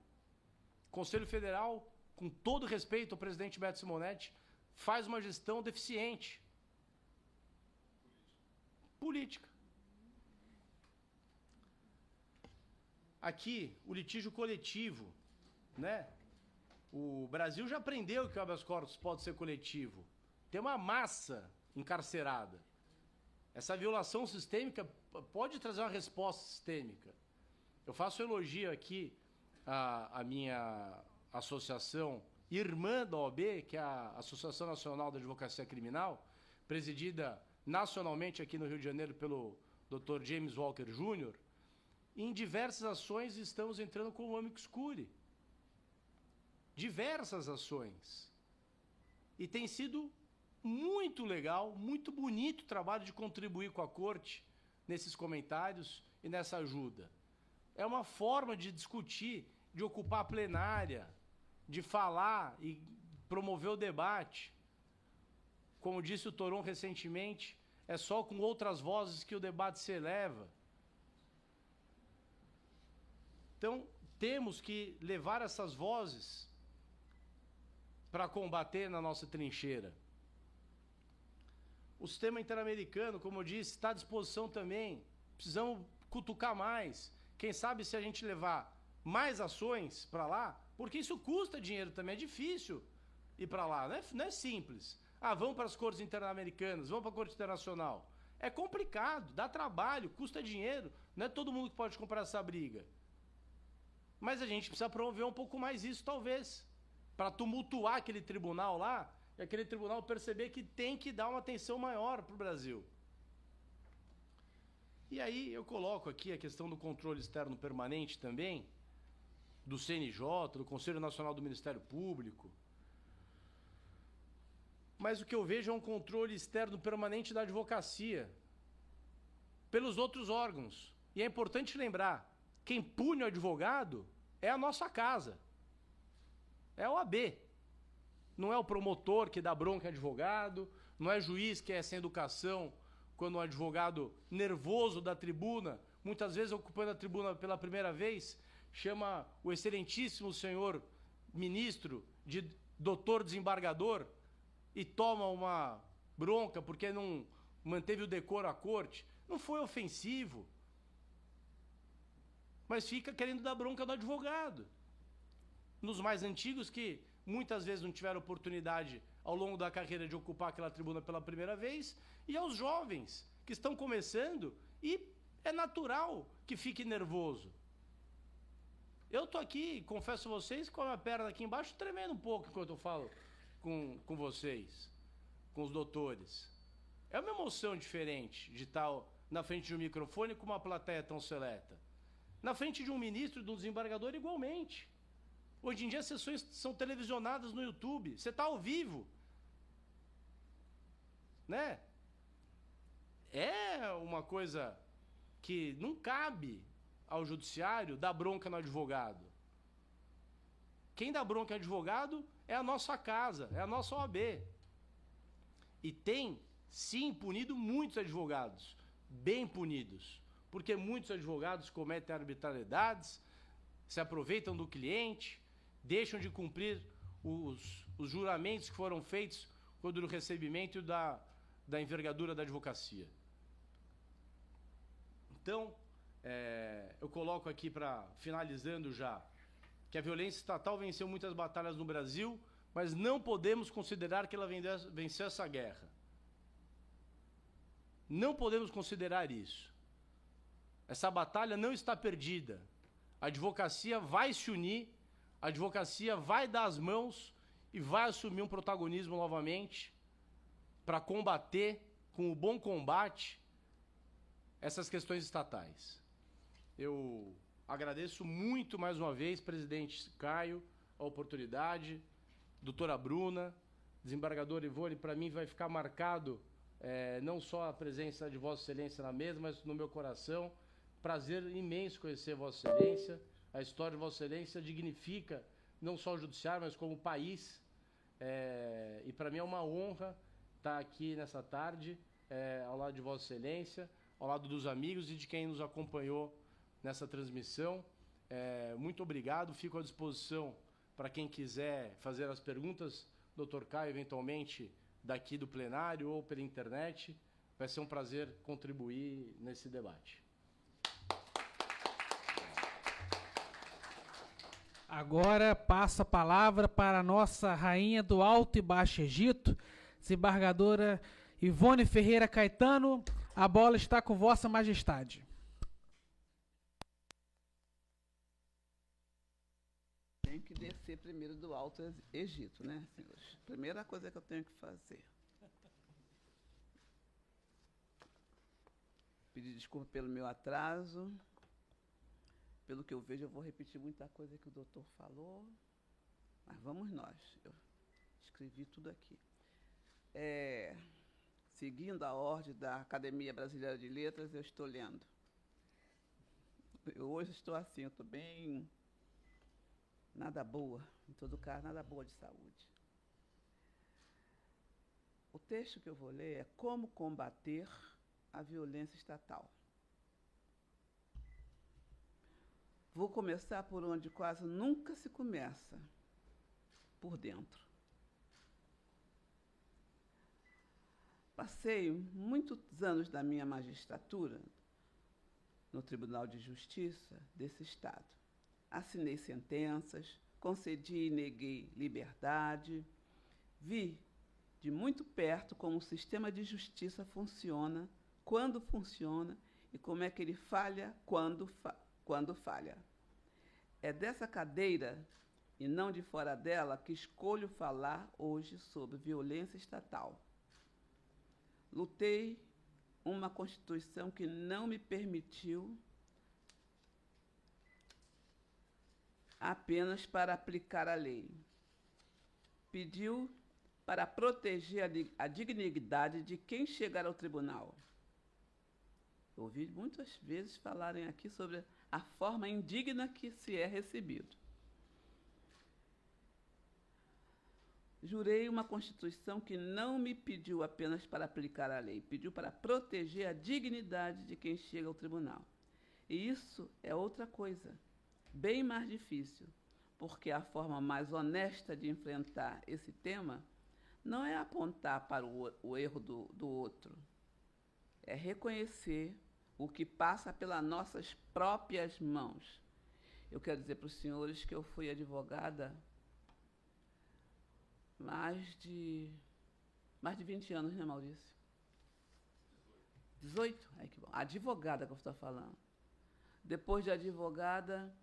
O Conselho Federal, com todo respeito ao presidente Beto Simonetti, faz uma gestão deficiente. Política. Aqui, o litígio coletivo, né? O Brasil já aprendeu que o habeas corpus pode ser coletivo. Tem uma massa encarcerada. Essa violação sistêmica pode trazer uma resposta sistêmica. Eu faço elogio aqui à minha associação irmã da OAB, que é a Associação Nacional da Advocacia Criminal, presidida nacionalmente aqui no Rio de Janeiro pelo Dr. James Walker Jr., em diversas ações estamos entrando com o amicus curiae. Diversas ações. E tem sido muito legal, muito bonito o trabalho de contribuir com a Corte nesses comentários e nessa ajuda. É uma forma de discutir, de ocupar a plenária, de falar e promover o debate. Como disse o Toron recentemente, é só com outras vozes que o debate se eleva. Então, temos que levar essas vozes para combater na nossa trincheira. O sistema interamericano, como eu disse, está à disposição também. Precisamos cutucar mais. Quem sabe se a gente levar mais ações para lá, porque isso custa dinheiro também, é difícil ir para lá, não é simples. Vamos para as cortes interamericanas, vamos para a Corte Internacional. É complicado, dá trabalho, custa dinheiro, não é todo mundo que pode comprar essa briga. Mas a gente precisa promover um pouco mais isso, talvez, para tumultuar aquele tribunal lá, e aquele tribunal perceber que tem que dar uma atenção maior para o Brasil. E aí eu coloco aqui a questão do controle externo permanente também, do CNJ, do Conselho Nacional do Ministério Público. Mas o que eu vejo é um controle externo permanente da advocacia pelos outros órgãos. E é importante lembrar, quem pune o advogado é a nossa casa. É a OAB. Não é o promotor que dá bronca em advogado, não é juiz que é sem educação quando um advogado nervoso da tribuna, muitas vezes ocupando a tribuna pela primeira vez, chama o excelentíssimo senhor ministro de doutor desembargador e toma uma bronca porque não manteve o decoro à corte. Não foi ofensivo, mas fica querendo dar bronca no advogado. Nos mais antigos, que muitas vezes não tiveram oportunidade ao longo da carreira de ocupar aquela tribuna pela primeira vez, e aos jovens que estão começando, e é natural que fique nervoso. Eu tô aqui, confesso a vocês, com a minha perna aqui embaixo tremendo um pouco enquanto eu falo com vocês, com os doutores. É uma emoção diferente de estar na frente de um microfone com uma plateia tão seleta. Na frente de um ministro e de um desembargador, igualmente. Hoje em dia as sessões são televisionadas no YouTube. Você está ao vivo. Né? É uma coisa que não cabe ao judiciário dar bronca no advogado. Quem dá bronca no advogado é a nossa casa, é a nossa OAB. E tem, sim, punido muitos advogados, bem punidos, porque muitos advogados cometem arbitrariedades, se aproveitam do cliente, deixam de cumprir os juramentos que foram feitos quando o recebimento da envergadura da advocacia. Então, eu coloco aqui, finalizando já, que a violência estatal venceu muitas batalhas no Brasil, mas não podemos considerar que ela venceu essa guerra. Não podemos considerar isso. Essa batalha não está perdida. A advocacia vai se unir, a advocacia vai dar as mãos e vai assumir um protagonismo novamente para combater, com o bom combate, essas questões estatais. Eu agradeço muito mais uma vez, presidente Caio, a oportunidade, doutora Bruna, desembargador Ivone, para mim vai ficar marcado não só a presença de Vossa Excelência na mesa, mas no meu coração. Prazer imenso conhecer Vossa Excelência. A história de Vossa Excelência dignifica não só o judiciário, mas como o país. E para mim é uma honra estar aqui nessa tarde, ao lado de Vossa Excelência, ao lado dos amigos e de quem nos acompanhou nessa transmissão. Muito obrigado, fico à disposição para quem quiser fazer as perguntas, Dr. Caio, eventualmente daqui do plenário ou pela internet. Vai ser um prazer contribuir nesse debate. Agora passo a palavra para a nossa rainha do Alto e Baixo Egito, desembargadora Ivone Ferreira Caetano, A bola está com Vossa Majestade. Tenho que descer primeiro do Alto Egito, né, senhores? Primeira coisa que eu tenho que fazer. Pedir desculpa pelo meu atraso. Pelo que eu vejo, eu vou repetir muita coisa que o doutor falou. Mas vamos nós. Eu escrevi tudo aqui. Seguindo a ordem da Academia Brasileira de Letras, eu estou lendo. Eu hoje estou assim, eu estou bem... Nada boa, em todo caso, nada boa de saúde. O texto que eu vou ler é Como Combater a Violência Estatal. Vou começar por onde quase nunca se começa, por dentro. Passei muitos anos da minha magistratura no Tribunal de Justiça desse Estado. Assinei sentenças, concedi e neguei liberdade, vi de muito perto como o sistema de justiça funciona, quando funciona e como é que ele falha quando falha. É dessa cadeira, e não de fora dela, que escolho falar hoje sobre violência estatal. Lutei uma Constituição que não me permitiu apenas para aplicar a lei. Pediu para proteger a dignidade de quem chegar ao tribunal. Ouvi muitas vezes falarem aqui sobre a forma indigna que se é recebido. Jurei uma Constituição que não me pediu apenas para aplicar a lei, pediu para proteger a dignidade de quem chega ao tribunal. E isso é outra coisa, bem mais difícil, porque a forma mais honesta de enfrentar esse tema não é apontar para o erro do outro, é reconhecer o que passa pelas nossas próprias mãos. Eu quero dizer para os senhores que eu fui advogada mais de 20 anos, né, Maurício? 18? Ai, que bom. Advogada que eu estou falando. Depois de advogada,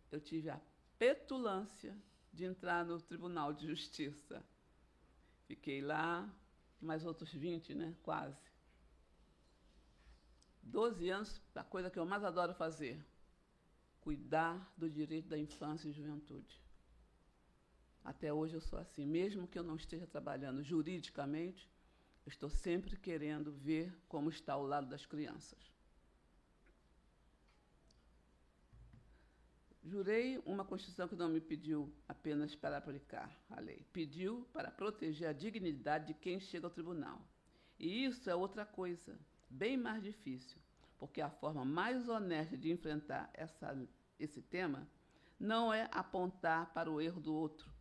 eu tive a petulância de entrar no Tribunal de Justiça. Fiquei lá, mais outros 20, né? Quase. 12 anos, a coisa que eu mais adoro fazer, cuidar do direito da infância e juventude. Até hoje eu sou assim, mesmo que eu não esteja trabalhando juridicamente, eu estou sempre querendo ver como está o lado das crianças. Jurei uma Constituição que não me pediu apenas para aplicar a lei, pediu para proteger a dignidade de quem chega ao tribunal. E isso é outra coisa, bem mais difícil, porque a forma mais honesta de enfrentar esse tema não é apontar para o erro do outro,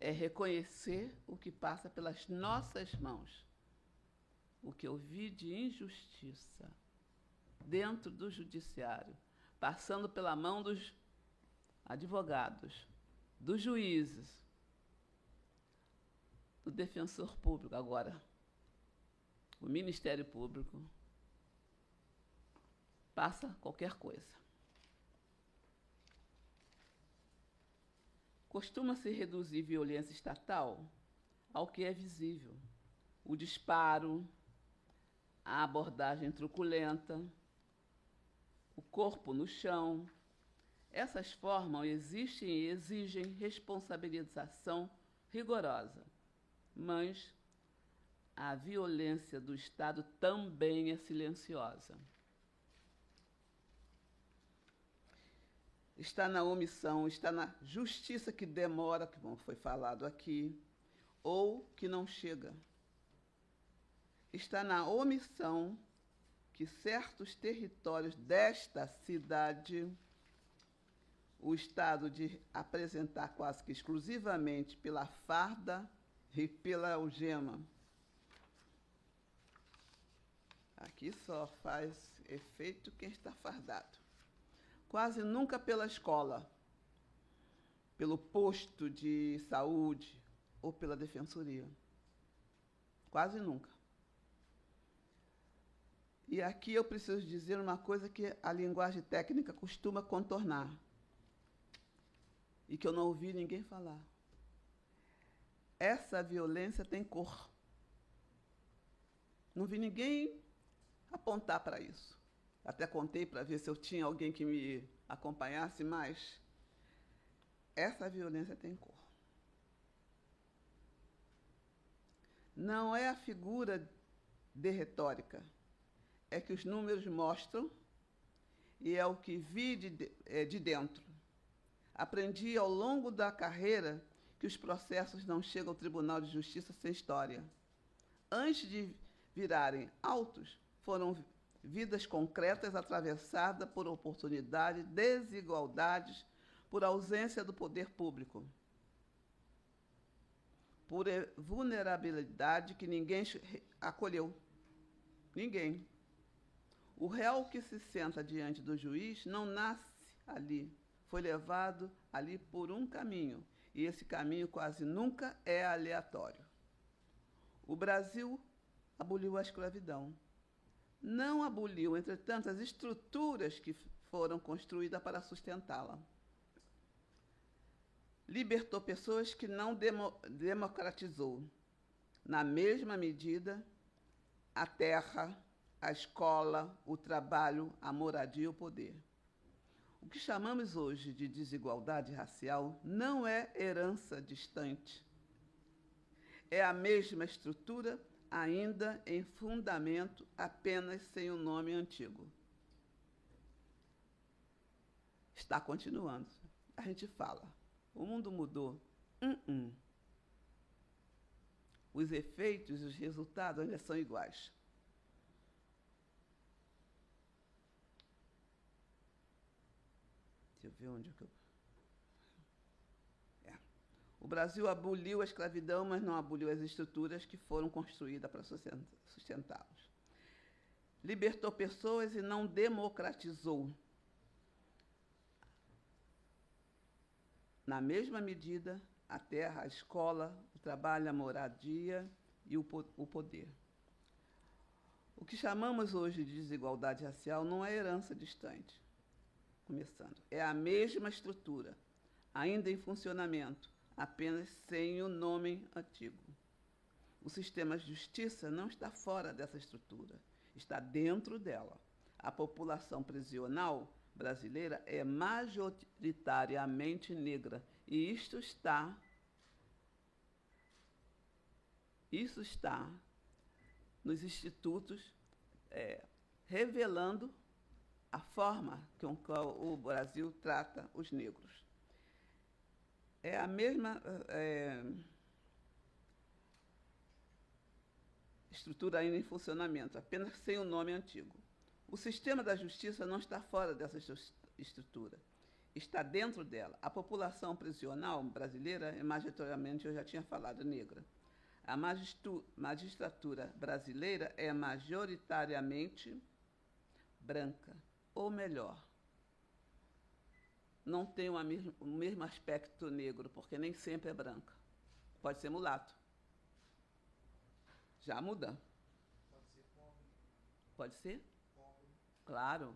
é reconhecer o que passa pelas nossas mãos. O que eu vi de injustiça dentro do judiciário, passando pela mão dos advogados, dos juízes, do defensor público agora, o Ministério Público, passa qualquer coisa. Costuma-se reduzir violência estatal ao que é visível. O disparo, a abordagem truculenta, o corpo no chão. Essas formas existem e exigem responsabilização rigorosa. Mas a violência do Estado também é silenciosa. Está na omissão, está na justiça que demora, que bom, foi falado aqui, ou que não chega. Está na omissão que certos territórios desta cidade, o Estado de apresentar quase que exclusivamente pela farda e pela algema. Aqui só faz efeito quem está fardado. Quase nunca pela escola, pelo posto de saúde ou pela defensoria. Quase nunca. E aqui eu preciso dizer uma coisa que a linguagem técnica costuma contornar e que eu não ouvi ninguém falar. Essa violência tem cor. Não vi ninguém apontar para isso. Até contei para ver se eu tinha alguém que me acompanhasse, mas essa violência tem cor. Não é a figura de retórica, é que os números mostram e é o que vi de dentro. Aprendi ao longo da carreira que os processos não chegam ao Tribunal de Justiça sem história. Antes de virarem autos, foram vidas concretas atravessadas por oportunidades, desigualdades, por ausência do poder público, por vulnerabilidade que ninguém acolheu. Ninguém. O réu que se senta diante do juiz não nasce ali, foi levado ali por um caminho, e esse caminho quase nunca é aleatório. O Brasil aboliu a escravidão. Não aboliu, entretanto, as estruturas que foram construídas para sustentá-la. Libertou pessoas que não democratizou. Na mesma medida, a terra, a escola, o trabalho, a moradia e o poder. O que chamamos hoje de desigualdade racial não é herança distante. É a mesma estrutura, ainda em fundamento, apenas sem o nome antigo. Está continuando. A gente fala, o mundo mudou. Os efeitos e os resultados ainda são iguais. Deixa eu ver onde que eu... O Brasil aboliu a escravidão, mas não aboliu as estruturas que foram construídas para sustentá-los. Libertou pessoas e não democratizou. Na mesma medida, a terra, a escola, o trabalho, a moradia e o poder. O que chamamos hoje de desigualdade racial não é herança distante. Começando. É a mesma estrutura, ainda em funcionamento, apenas sem o nome antigo. O sistema de justiça não está fora dessa estrutura, está dentro dela. A população prisional brasileira é majoritariamente negra, e isso está nos institutos revelando a forma com que o Brasil trata os negros. É a mesma estrutura ainda em funcionamento, apenas sem o nome antigo. O sistema da justiça não está fora dessa estrutura, está dentro dela. A população prisional brasileira é majoritariamente, eu já tinha falado, negra. A magistratura brasileira é majoritariamente branca, ou melhor, não tem o mesmo aspecto negro, porque nem sempre é branca. Pode ser mulato. Já muda. Pode ser pobre. Pode ser? Pobre. Claro,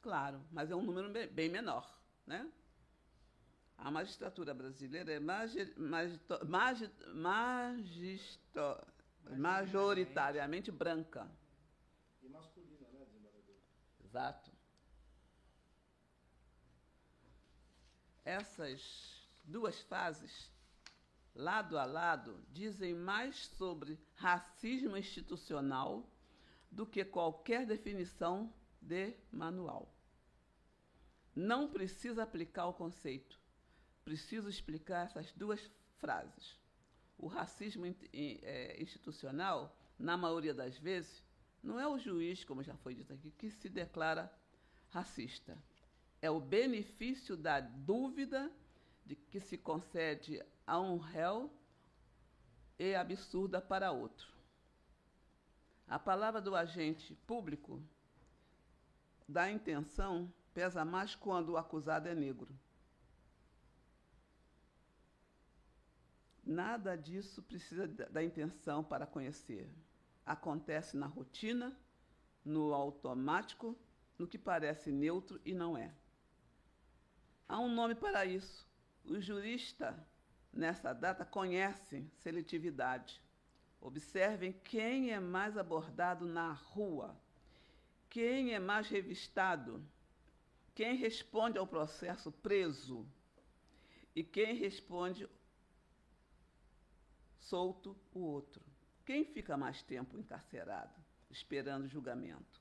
claro, mas é um número bem menor, né? A magistratura brasileira é majoritariamente branca. E masculina, né, desembargador? Exato. Essas duas fases, lado a lado, dizem mais sobre racismo institucional do que qualquer definição de manual. Não precisa aplicar o conceito, preciso explicar essas duas frases. O racismo institucional, na maioria das vezes, não é o juiz, como já foi dito aqui, que se declara racista. É o benefício da dúvida de que se concede a um réu e absurda para outro. A palavra do agente público da intenção pesa mais quando o acusado é negro. Nada disso precisa da intenção para conhecer. Acontece na rotina, no automático, no que parece neutro e não é. Há um nome para isso. O jurista, nessa data, conhece seletividade. Observem quem é mais abordado na rua, quem é mais revistado, quem responde ao processo preso e quem responde solto, o outro. Quem fica mais tempo encarcerado, esperando julgamento?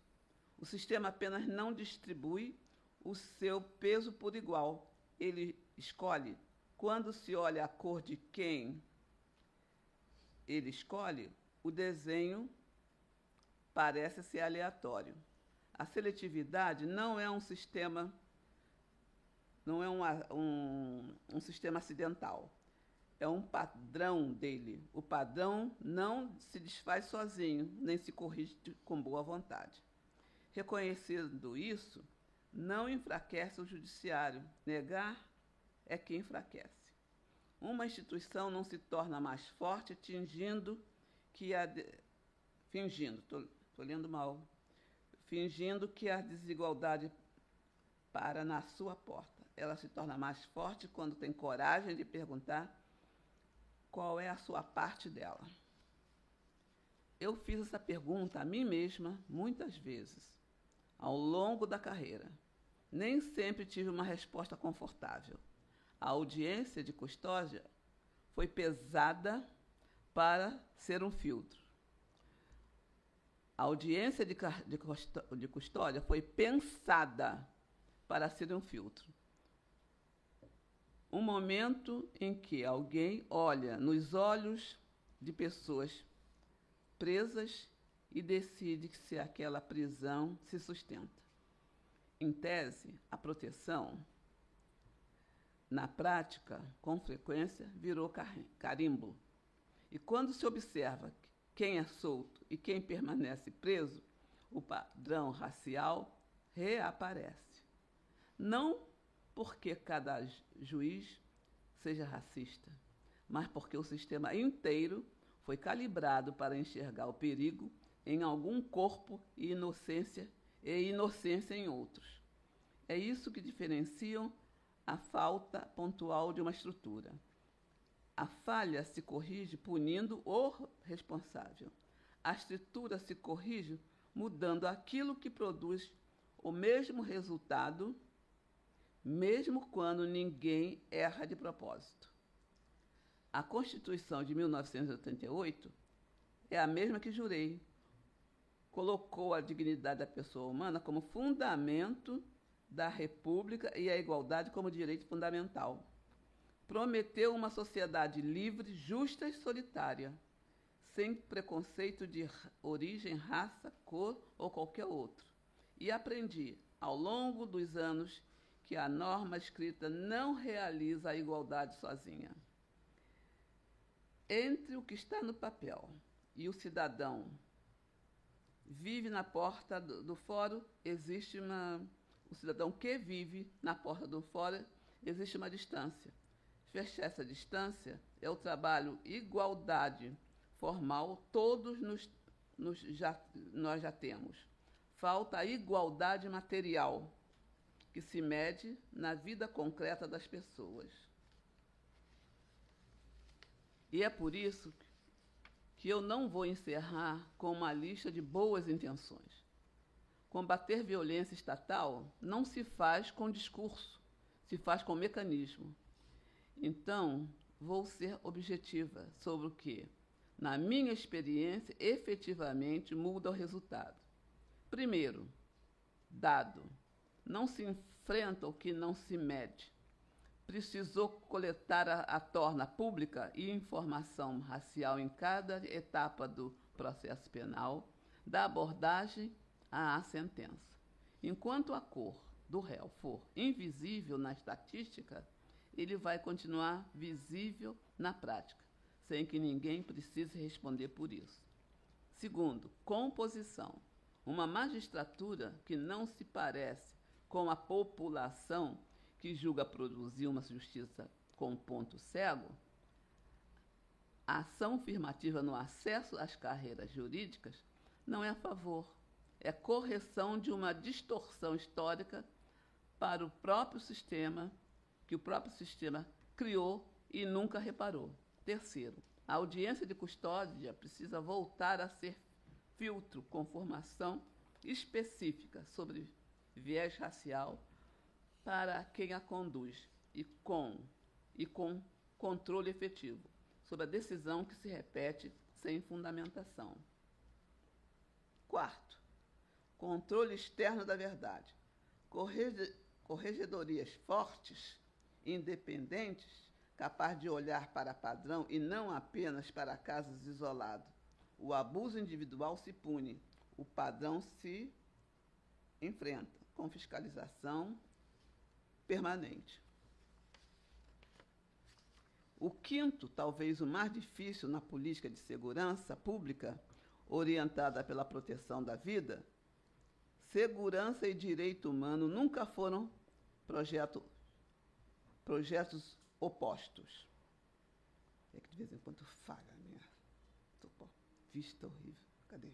O sistema apenas não distribui o seu peso por igual. Ele escolhe. Quando se olha a cor de quem ele escolhe, o desenho parece ser aleatório. A seletividade não é um sistema, não é um sistema acidental. É um padrão dele. O padrão não se desfaz sozinho, nem se corrige com boa vontade. Reconhecendo isso, não enfraquece o judiciário. Negar é que enfraquece. Uma instituição não se torna mais forte fingindo que a desigualdade para na sua porta. Ela se torna mais forte quando tem coragem de perguntar qual é a sua parte dela. Eu fiz essa pergunta a mim mesma muitas vezes, ao longo da carreira. Nem sempre tive uma resposta confortável. A audiência de custódia foi pesada para ser um filtro. A audiência de custódia foi pensada para ser um filtro. Um momento em que alguém olha nos olhos de pessoas presas e decide se aquela prisão se sustenta. Em tese, a proteção, na prática, com frequência, virou carimbo. E quando se observa quem é solto e quem permanece preso, o padrão racial reaparece. Não porque cada juiz seja racista, mas porque o sistema inteiro foi calibrado para enxergar o perigo em algum corpo e inocência em outros. É isso que diferenciam a falta pontual de uma estrutura. A falha se corrige punindo o responsável. A estrutura se corrige mudando aquilo que produz o mesmo resultado, mesmo quando ninguém erra de propósito. A Constituição de 1988 é a mesma que jurei. Colocou a dignidade da pessoa humana como fundamento da República e a igualdade como direito fundamental. Prometeu uma sociedade livre, justa e solitária, sem preconceito de origem, raça, cor ou qualquer outro. E aprendi, ao longo dos anos, que a norma escrita não realiza a igualdade sozinha. Entre o que está no papel e o cidadão vive na porta do fórum, o cidadão que vive na porta do fórum, existe uma distância. Fechar essa distância é o trabalho igualdade formal, todos nós já temos. Falta a igualdade material, que se mede na vida concreta das pessoas. E é por isso que eu não vou encerrar com uma lista de boas intenções. Combater violência estatal não se faz com discurso, se faz com mecanismo. Então, vou ser objetiva sobre o que, na minha experiência, efetivamente muda o resultado. Primeiro, dado. Não se enfrenta o que não se mede. Precisou coletar a torna pública e informação racial em cada etapa do processo penal, da abordagem à sentença. Enquanto a cor do réu for invisível na estatística, ele vai continuar visível na prática, sem que ninguém precise responder por isso. Segundo, composição. Uma magistratura que não se parece com a população que julga produzir uma justiça com ponto cego, a ação afirmativa no acesso às carreiras jurídicas não é a favor, é correção de uma distorção histórica para o próprio sistema, que o próprio sistema criou e nunca reparou. Terceiro, a audiência de custódia precisa voltar a ser filtro com formação específica sobre viés racial para quem a conduz e com controle efetivo sobre a decisão que se repete sem fundamentação. Quarto, controle externo da verdade. Corregedorias fortes, independentes, capazes de olhar para padrão e não apenas para casos isolados. O abuso individual se pune, o padrão se enfrenta, com fiscalização permanente. O quinto, talvez o mais difícil na política de segurança pública, orientada pela proteção da vida, segurança e direito humano nunca foram projetos opostos. É que de vez em quando falha a minha vista horrível. Cadê?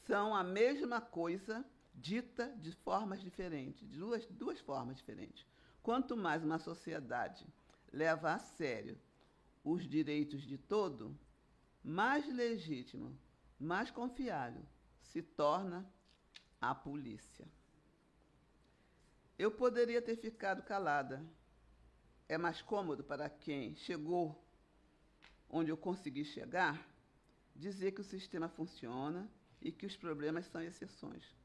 São a mesma coisa dita de formas diferentes, de duas formas diferentes. Quanto mais uma sociedade leva a sério os direitos de todo, mais legítimo, mais confiável se torna a polícia. Eu poderia ter ficado calada. É mais cômodo para quem chegou onde eu consegui chegar dizer que o sistema funciona e que os problemas são exceções.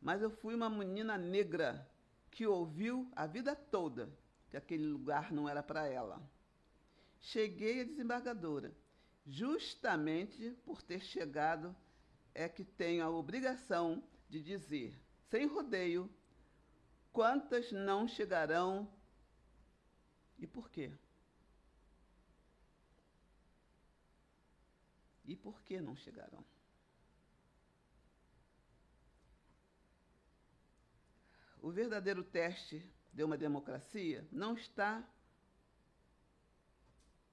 Mas eu fui uma menina negra que ouviu a vida toda que aquele lugar não era para ela. Cheguei a desembargadora. Justamente por ter chegado é que tenho a obrigação de dizer, sem rodeio, quantas não chegarão e por quê? E por que não chegarão? O verdadeiro teste de uma democracia não está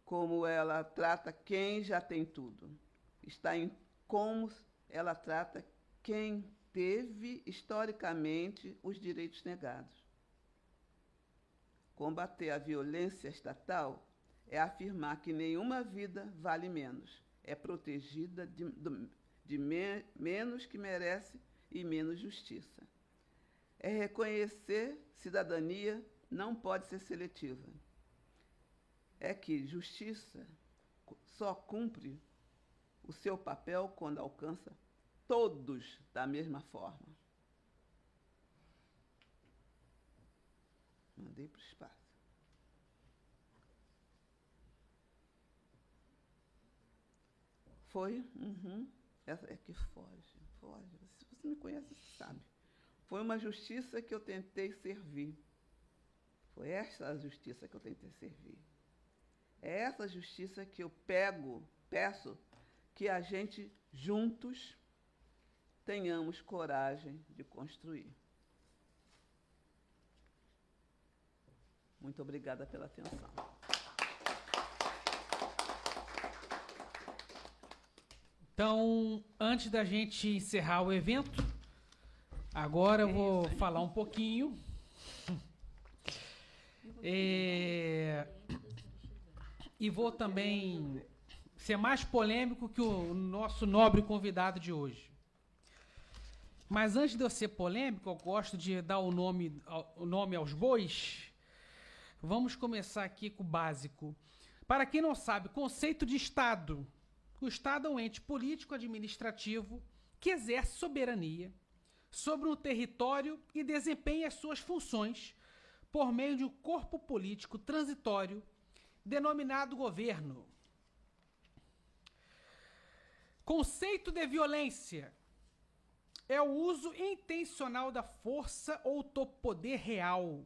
como ela trata quem já tem tudo. Está em como ela trata quem teve, historicamente, os direitos negados. Combater a violência estatal é afirmar que nenhuma vida vale menos. É protegida de menos que merece e menos justiça. É reconhecer cidadania não pode ser seletiva. É que justiça só cumpre o seu papel quando alcança todos da mesma forma. Mandei para o espaço. Foi, essa é que foge. Se você me conhece, você sabe. Foi uma justiça que eu tentei servir. Foi essa a justiça que eu tentei servir. É essa justiça que eu peço que a gente, juntos, tenhamos coragem de construir. Muito obrigada pela atenção. Então, antes da gente encerrar o evento, agora eu vou falar um pouquinho. E vou também ser mais polêmico que o nosso nobre convidado de hoje. Mas antes de eu ser polêmico, eu gosto de dar o nome aos bois. Vamos começar aqui com o básico. Para quem não sabe, conceito de Estado. O Estado é um ente político-administrativo que exerce soberania sobre um território e desempenha as suas funções por meio de um corpo político transitório denominado governo. Conceito de violência é o uso intencional da força ou do poder real,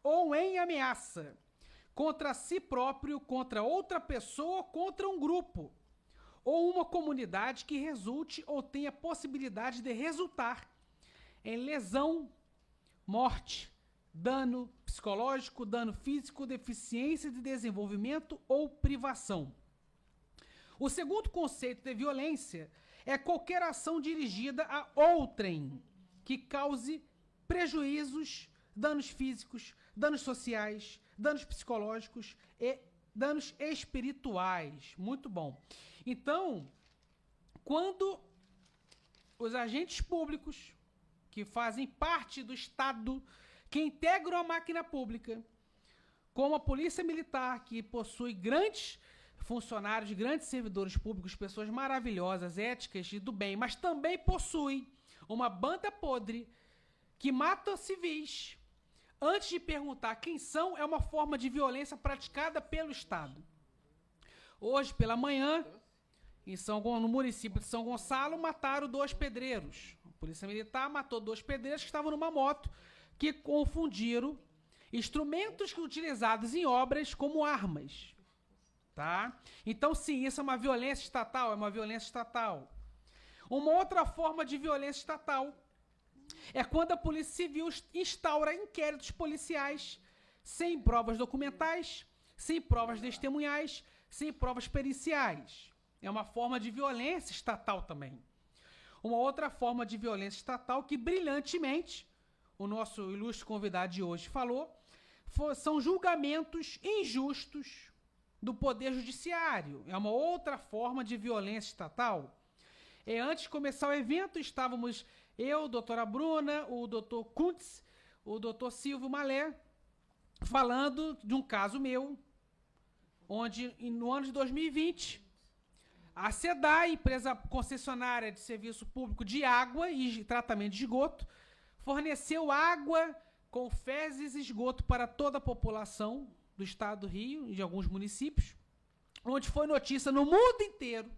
ou em ameaça, contra si próprio, contra outra pessoa, contra um grupo, ou uma comunidade que resulte ou tenha possibilidade de resultar em lesão, morte, dano psicológico, dano físico, deficiência de desenvolvimento ou privação. O segundo conceito de violência é qualquer ação dirigida a outrem que cause prejuízos, danos físicos, danos sociais, danos psicológicos e danos espirituais. Muito bom. Então, quando os agentes públicos que fazem parte do Estado, que integram a máquina pública, como a Polícia Militar, que possui grandes funcionários, grandes servidores públicos, pessoas maravilhosas, éticas e do bem, mas também possui uma banda podre que mata civis antes de perguntar quem são, é uma forma de violência praticada pelo Estado. Hoje, pela manhã, no município de São Gonçalo, mataram 2 pedreiros. A Polícia Militar matou 2 pedreiros que estavam numa moto, que confundiram instrumentos utilizados em obras como armas. Tá? Então, sim, isso é uma violência estatal, Uma outra forma de violência estatal é quando a Polícia Civil instaura inquéritos policiais sem provas documentais, sem provas testemunhais, sem provas periciais. É uma forma de violência estatal também. Uma outra forma de violência estatal que, brilhantemente, o nosso ilustre convidado de hoje falou, são julgamentos injustos do Poder Judiciário. É uma outra forma de violência estatal. Antes de começar o evento, estávamos eu, a doutora Bruna, o doutor Kuntz, o doutor Silvio Malé, falando de um caso meu, onde, no ano de 2020, a SEDAI, empresa concessionária de serviço público de água e tratamento de esgoto, forneceu água com fezes e esgoto para toda a população do estado do Rio e de alguns municípios, onde foi notícia no mundo inteiro,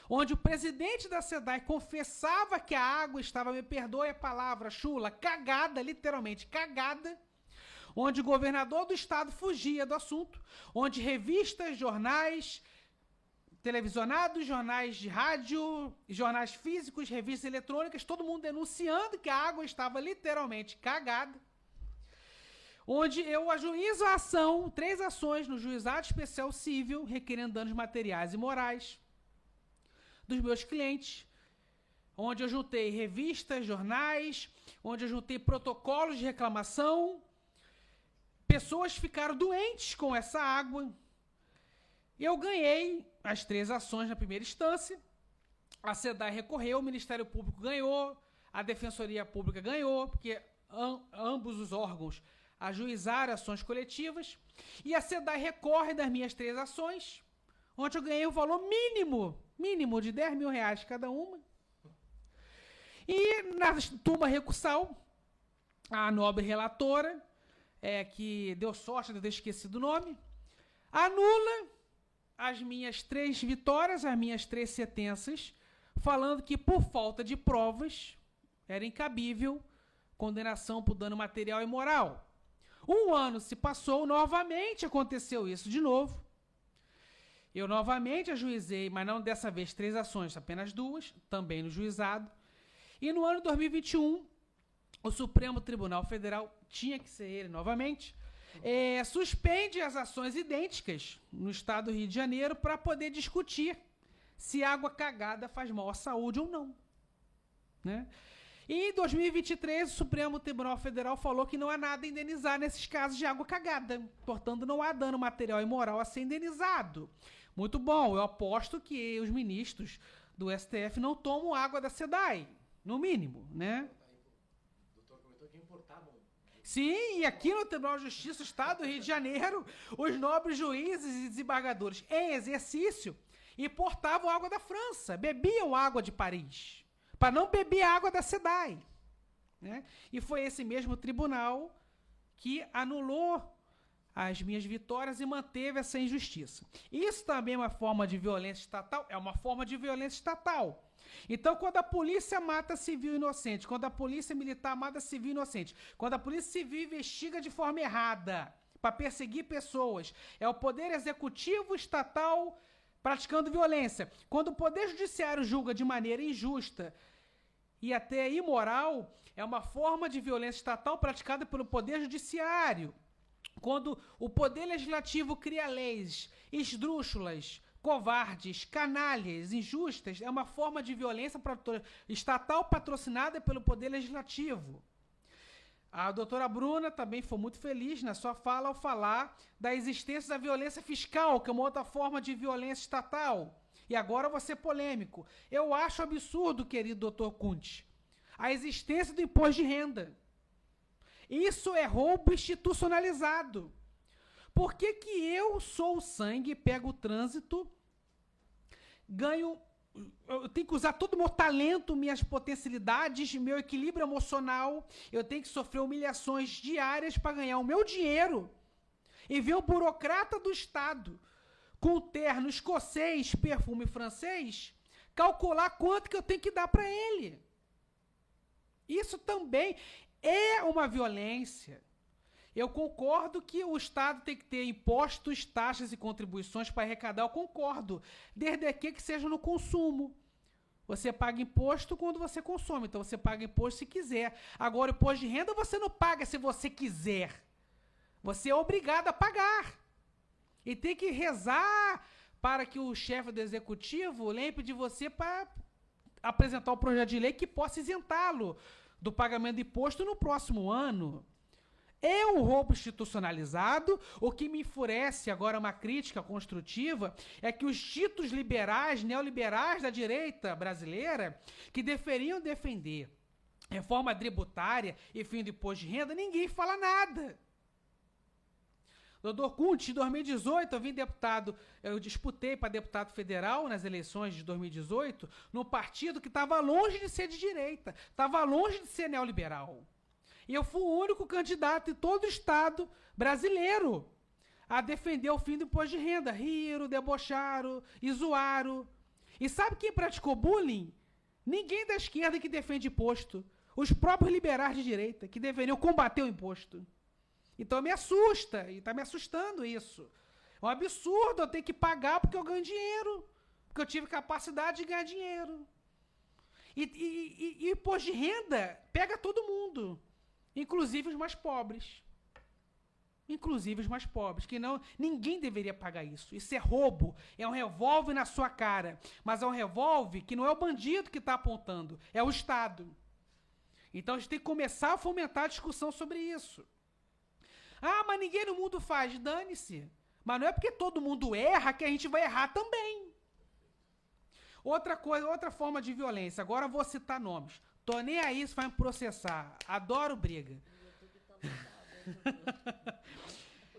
onde o presidente da SEDAI confessava que a água estava, me perdoe a palavra chula, cagada, literalmente cagada, onde o governador do estado fugia do assunto, onde revistas, jornais, televisionados, jornais de rádio, jornais físicos, revistas eletrônicas, todo mundo denunciando que a água estava literalmente cagada, onde eu ajuizo a ação, 3 ações no Juizado Especial Civil, requerendo danos materiais e morais dos meus clientes, onde eu juntei revistas, jornais, onde eu juntei protocolos de reclamação, pessoas ficaram doentes com essa água. Eu ganhei as 3 ações na primeira instância, a SEDAI recorreu, o Ministério Público ganhou, a Defensoria Pública ganhou, porque ambos os órgãos ajuizaram ações coletivas, e a SEDAI recorre das minhas 3 ações, onde eu ganhei o valor mínimo de R$10 mil cada uma. E na turma recursal, a nobre relatora, que deu sorte de eu ter esquecido o nome, anula as minhas 3 vitórias, as minhas 3 sentenças, falando que por falta de provas era incabível condenação por dano material e moral. 1 ano se passou, novamente aconteceu isso de novo. Eu novamente ajuizei, mas não dessa vez 3 ações, apenas 2, também no juizado. E no ano de 2021, o Supremo Tribunal Federal, tinha que ser ele novamente, suspende as ações idênticas no estado do Rio de Janeiro para poder discutir se água cagada faz mal à saúde ou não. Né? E em 2023, o Supremo Tribunal Federal falou que não há nada a indenizar nesses casos de água cagada. Portanto, não há dano material e moral a ser indenizado. Muito bom, eu aposto que os ministros do STF não tomam água da SEDAI, no mínimo, né? O doutor comentou que importavam. Sim, e aqui no Tribunal de Justiça do Estado do Rio de Janeiro, os nobres juízes e desembargadores em exercício importavam água da França, bebiam água de Paris, para não beber água da SEDAI. Né? E foi esse mesmo tribunal que anulou as minhas vitórias e manteve essa injustiça. Isso também é uma forma de violência estatal? É uma forma de violência estatal. Então, quando a polícia mata civil inocente, quando a polícia militar mata civil inocente, quando a polícia civil investiga de forma errada para perseguir pessoas, é o poder executivo estatal praticando violência. Quando o poder judiciário julga de maneira injusta e até imoral, é uma forma de violência estatal praticada pelo poder judiciário. Quando o poder legislativo cria leis esdrúxulas, covardes, canalhas, injustas, é uma forma de violência estatal patrocinada pelo Poder Legislativo. A doutora Bruna também foi muito feliz na sua fala ao falar da existência da violência fiscal, que é uma outra forma de violência estatal. E agora eu vou ser polêmico. Eu acho absurdo, querido doutor Kuntz, a existência do imposto de renda. Isso é roubo institucionalizado. Por que que eu sou o sangue, pego o trânsito, ganho... Eu tenho que usar todo o meu talento, minhas potencialidades, meu equilíbrio emocional. Eu tenho que sofrer humilhações diárias para ganhar o meu dinheiro. E ver o burocrata do Estado, com terno escocês, perfume francês, calcular quanto que eu tenho que dar para ele. Isso também é uma violência. Eu concordo que o Estado tem que ter impostos, taxas e contribuições para arrecadar, eu concordo, desde que seja no consumo. Você paga imposto quando você consome, então você paga imposto se quiser. Agora, o imposto de renda você não paga se você quiser. Você é obrigado a pagar. E tem que rezar para que o chefe do executivo lembre de você para apresentar o projeto de lei que possa isentá-lo do pagamento de imposto no próximo ano. É um roubo institucionalizado. O que me enfurece, agora uma crítica construtiva, é que os ditos liberais, neoliberais da direita brasileira, que deveriam defender reforma tributária e fim do imposto de renda, ninguém fala nada. Doutor Kuntz, em 2018, eu disputei para deputado federal nas eleições de 2018, num partido que estava longe de ser de direita, estava longe de ser neoliberal. E eu fui o único candidato em todo o Estado brasileiro a defender o fim do imposto de renda. Riram, debocharam e zoaram. E sabe quem praticou bullying? Ninguém da esquerda que defende imposto. Os próprios liberais de direita, que deveriam combater o imposto. Então me assusta, e está me assustando isso. É um absurdo eu ter que pagar porque eu ganho dinheiro. Porque eu tive capacidade de ganhar dinheiro. E imposto de renda pega todo mundo. Inclusive os mais pobres. Inclusive os mais pobres. Que não, ninguém deveria pagar isso. Isso é roubo. É um revólver na sua cara. Mas é um revólver que não é o bandido que está apontando. É o Estado. Então a gente tem que começar a fomentar a discussão sobre isso. Ah, mas ninguém no mundo faz. Dane-se. Mas não é porque todo mundo erra que a gente vai errar também. Outra coisa, outra forma de violência. Agora eu vou citar nomes. Tô nem aí se vai me processar. Adoro briga.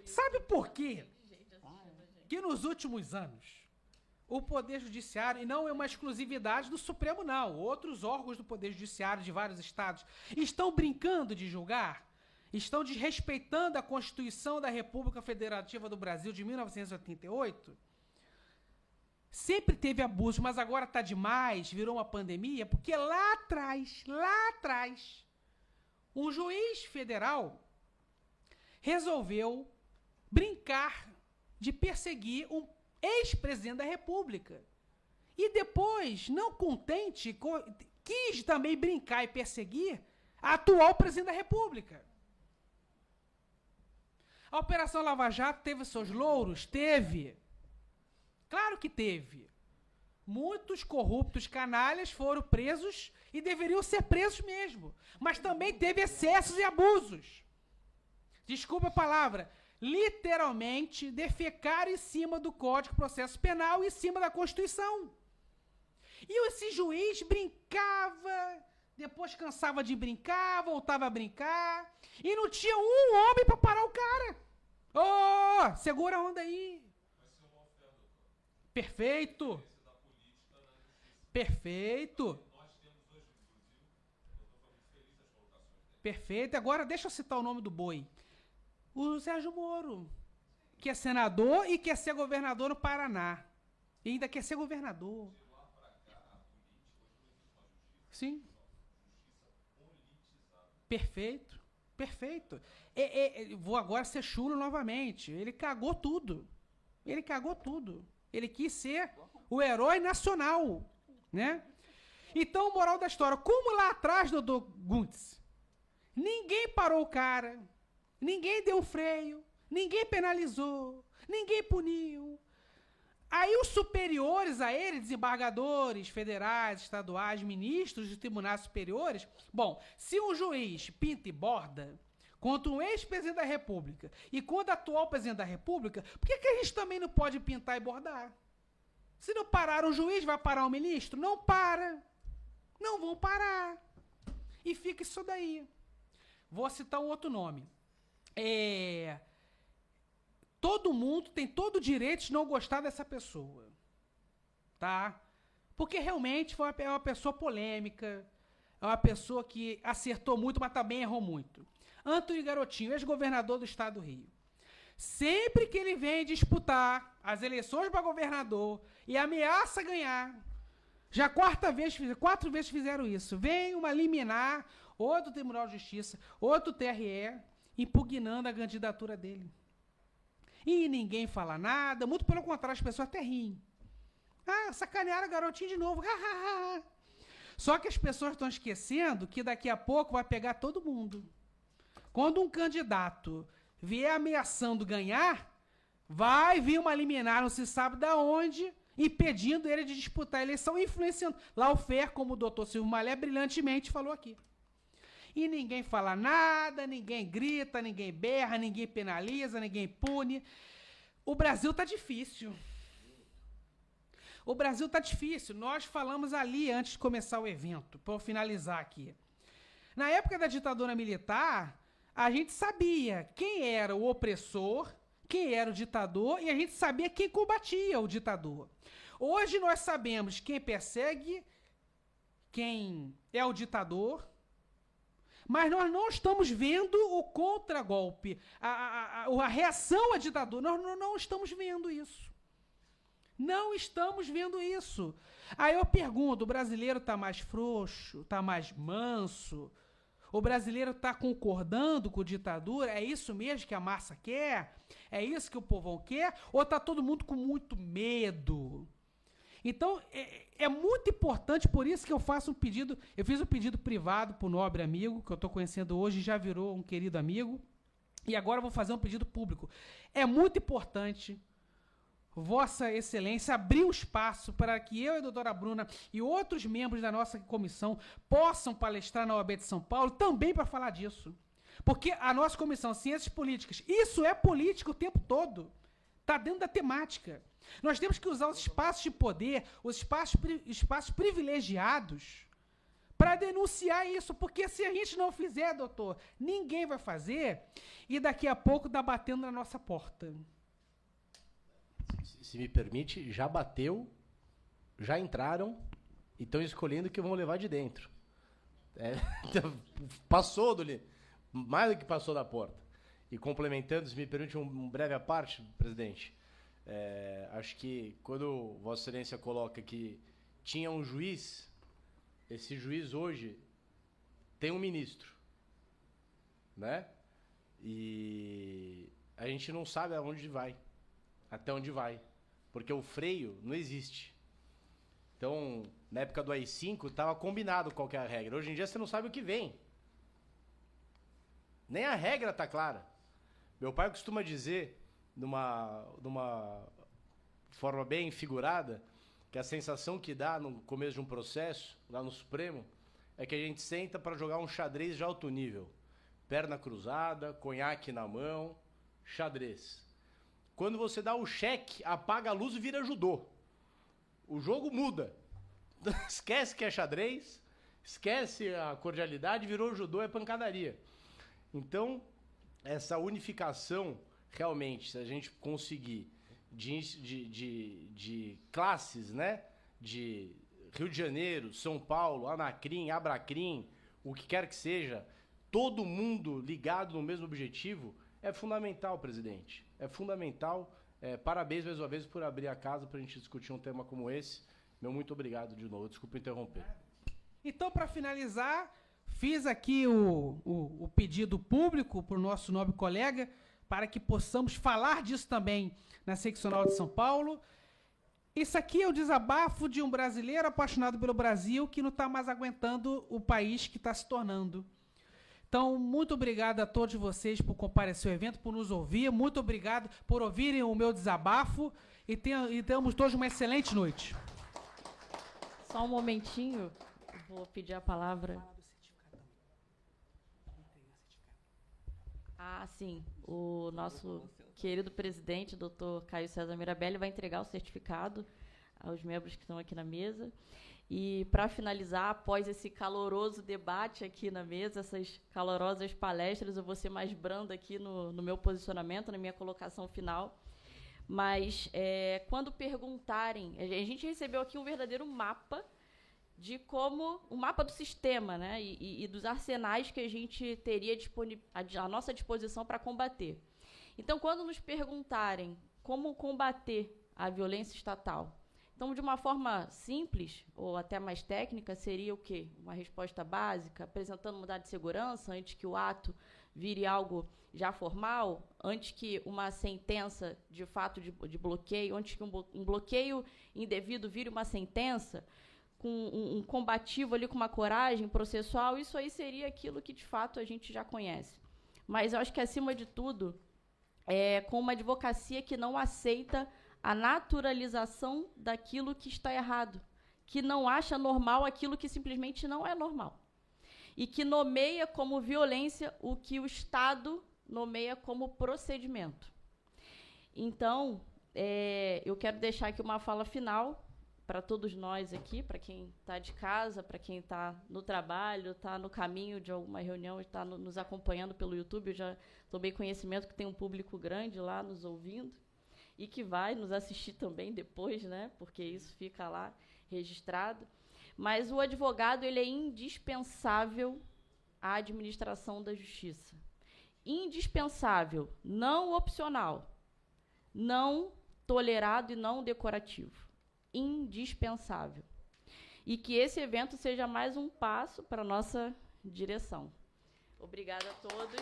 Sabe por quê? Que nos últimos anos, o Poder Judiciário, e não é uma exclusividade do Supremo, não, outros órgãos do Poder Judiciário de vários estados, estão brincando de julgar, estão desrespeitando a Constituição da República Federativa do Brasil de 1988, sempre teve abuso, mas agora está demais, virou uma pandemia, porque lá atrás, um juiz federal resolveu brincar de perseguir um ex-presidente da República. E depois, não contente, quis também brincar e perseguir a atual presidente da República. A Operação Lava Jato teve seus louros? Teve. Claro que teve. Muitos corruptos canalhas foram presos e deveriam ser presos mesmo. Mas também teve excessos e abusos. Desculpa a palavra. Literalmente defecaram em cima do Código de Processo Penal e em cima da Constituição. E esse juiz brincava, depois cansava de brincar, voltava a brincar, e não tinha um homem para parar o cara. Ô, segura a onda aí. Perfeito. Perfeito. Perfeito. Agora deixa eu citar o nome do boi. O Sérgio Moro, que é senador e quer ser governador no Paraná. E ainda quer ser governador. Sim. Perfeito. Perfeito. Vou agora ser chulo novamente. Ele cagou tudo. Ele cagou tudo. Ele quis ser o herói nacional, né? Então, moral da história, como lá atrás, doutor Kuntz, ninguém parou o cara, ninguém deu freio, ninguém penalizou, ninguém puniu. Aí os superiores a ele, desembargadores federais, estaduais, ministros de tribunais superiores, bom, se um juiz pinta e borda contra um ex-presidente da República e contra o atual presidente da República, por que a gente também não pode pintar e bordar? Se não parar um juiz, vai parar um ministro? Não para. Não vão parar. E fica isso daí. Vou citar um outro nome. Todo mundo tem todo o direito de não gostar dessa pessoa. Tá? Porque realmente é uma pessoa polêmica, é uma pessoa que acertou muito, mas também errou muito. Antônio Garotinho, ex-governador do estado do Rio. Sempre que ele vem disputar as eleições para governador e ameaça ganhar, já 4 vezes fizeram isso. Vem uma liminar, outro Tribunal de Justiça, outro TRE, impugnando a candidatura dele. E ninguém fala nada, muito pelo contrário, as pessoas até riem. Ah, sacanearam o Garotinho de novo. Só que as pessoas estão esquecendo que daqui a pouco vai pegar todo mundo. Quando um candidato vier ameaçando ganhar, vai vir uma liminar, não se sabe de onde, impedindo ele de disputar a eleição, influenciando. Lawfare, como o doutor Silvio Malé brilhantemente falou aqui. E ninguém fala nada, ninguém grita, ninguém berra, ninguém penaliza, ninguém pune. O Brasil está difícil. O Brasil está difícil. Nós falamos ali antes de começar o evento, para eu finalizar aqui. Na época da ditadura militar, a gente sabia quem era o opressor, quem era o ditador, e a gente sabia quem combatia o ditador. Hoje nós sabemos quem persegue, quem é o ditador, mas nós não estamos vendo o contragolpe, a reação à ditadura. Nós não estamos vendo isso. Não estamos vendo isso. Aí eu pergunto, o brasileiro está mais frouxo, está mais manso? O brasileiro está concordando com a ditadura? É isso mesmo que a massa quer? É isso que o povão quer? Ou está todo mundo com muito medo? Então, é muito importante, por isso que eu faço um pedido. Eu fiz um pedido privado para o nobre amigo, que eu estou conhecendo hoje, já virou um querido amigo. E agora eu vou fazer um pedido público. É muito importante, Vossa Excelência, abrir um espaço para que eu e a doutora Bruna e outros membros da nossa comissão possam palestrar na OAB de São Paulo também para falar disso. Porque a nossa comissão, Ciências Políticas, isso é política o tempo todo. Está dentro da temática. Nós temos que usar os espaços de poder, os espaços privilegiados, para denunciar isso. Porque se a gente não fizer, doutor, ninguém vai fazer e daqui a pouco está batendo na nossa porta. Se me permite, já bateu, já entraram e estão escolhendo o que vão levar de dentro. Passou mais do que passou da porta. E complementando, se me permite um breve à parte, presidente, acho que quando Vossa Excelência coloca que tinha um juiz, esse juiz hoje tem um ministro, né? E a gente não sabe até onde vai, porque o freio não existe. Então, na época do AI-5, estava combinado qual que é a regra. Hoje em dia, você não sabe o que vem. Nem a regra está clara. Meu pai costuma dizer, numa forma bem figurada, que a sensação que dá no começo de um processo, lá no Supremo, é que a gente senta para jogar um xadrez de alto nível. Perna cruzada, conhaque na mão, xadrez. Quando você dá o cheque, apaga a luz e vira judô. O jogo muda. Esquece que é xadrez, esquece a cordialidade, virou judô, é pancadaria. Então, essa unificação, realmente, se a gente conseguir de classes, né? De Rio de Janeiro, São Paulo, Anacrim, Abracrim, o que quer que seja, todo mundo ligado no mesmo objetivo, é fundamental, presidente. É fundamental. Parabéns mais uma vez por abrir a casa para a gente discutir um tema como esse. Meu muito obrigado de novo. Desculpa interromper. Então, para finalizar, fiz aqui o pedido público para o nosso nobre colega, para que possamos falar disso também na Seccional de São Paulo. Isso aqui é o desabafo de um brasileiro apaixonado pelo Brasil que não está mais aguentando o país que está se tornando. Então, muito obrigado a todos vocês por comparecer ao evento, por nos ouvir. Muito obrigado por ouvirem o meu desabafo e tenhamos todos uma excelente noite. Só um momentinho, vou pedir a palavra. Ah, sim. O nosso querido presidente, doutor Caio César Mirabelli, vai entregar o certificado aos membros que estão aqui na mesa. E, para finalizar, após esse caloroso debate aqui na mesa, essas calorosas palestras, eu vou ser mais branda aqui no meu posicionamento, na minha colocação final. Mas, quando perguntarem, a gente recebeu aqui um verdadeiro mapa de como, um mapa do sistema, né, e dos arsenais que a gente teria à nossa disposição para combater. Então, quando nos perguntarem como combater a violência estatal, então, de uma forma simples, ou até mais técnica, seria o quê? Uma resposta básica, apresentando um dado de segurança, antes que o ato vire algo já formal, antes que uma sentença, de fato, de bloqueio, antes que um bloqueio indevido vire uma sentença, com um combativo ali, com uma coragem processual, isso aí seria aquilo que, de fato, a gente já conhece. Mas eu acho que, acima de tudo, com uma advocacia que não aceita a naturalização daquilo que está errado, que não acha normal aquilo que simplesmente não é normal, e que nomeia como violência o que o Estado nomeia como procedimento. Então, eu quero deixar aqui uma fala final para todos nós aqui, para quem está de casa, para quem está no trabalho, está no caminho de alguma reunião, está nos acompanhando pelo YouTube. Eu já tomei conhecimento que tem um público grande lá nos ouvindo, e que vai nos assistir também depois, né? Porque isso fica lá registrado. Mas o advogado, ele é indispensável à administração da justiça. Indispensável, não opcional, não tolerado e não decorativo. Indispensável. E que esse evento seja mais um passo para a nossa direção. Obrigada a todos.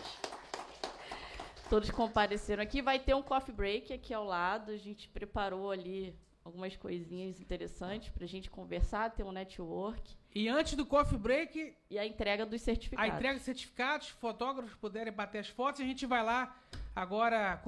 Todos compareceram aqui. Vai ter um coffee break aqui ao lado. A gente preparou ali algumas coisinhas interessantes para a gente conversar, ter um network. E antes do coffee break... E a entrega dos certificados. A entrega dos certificados, fotógrafos puderem bater as fotos, a gente vai lá agora...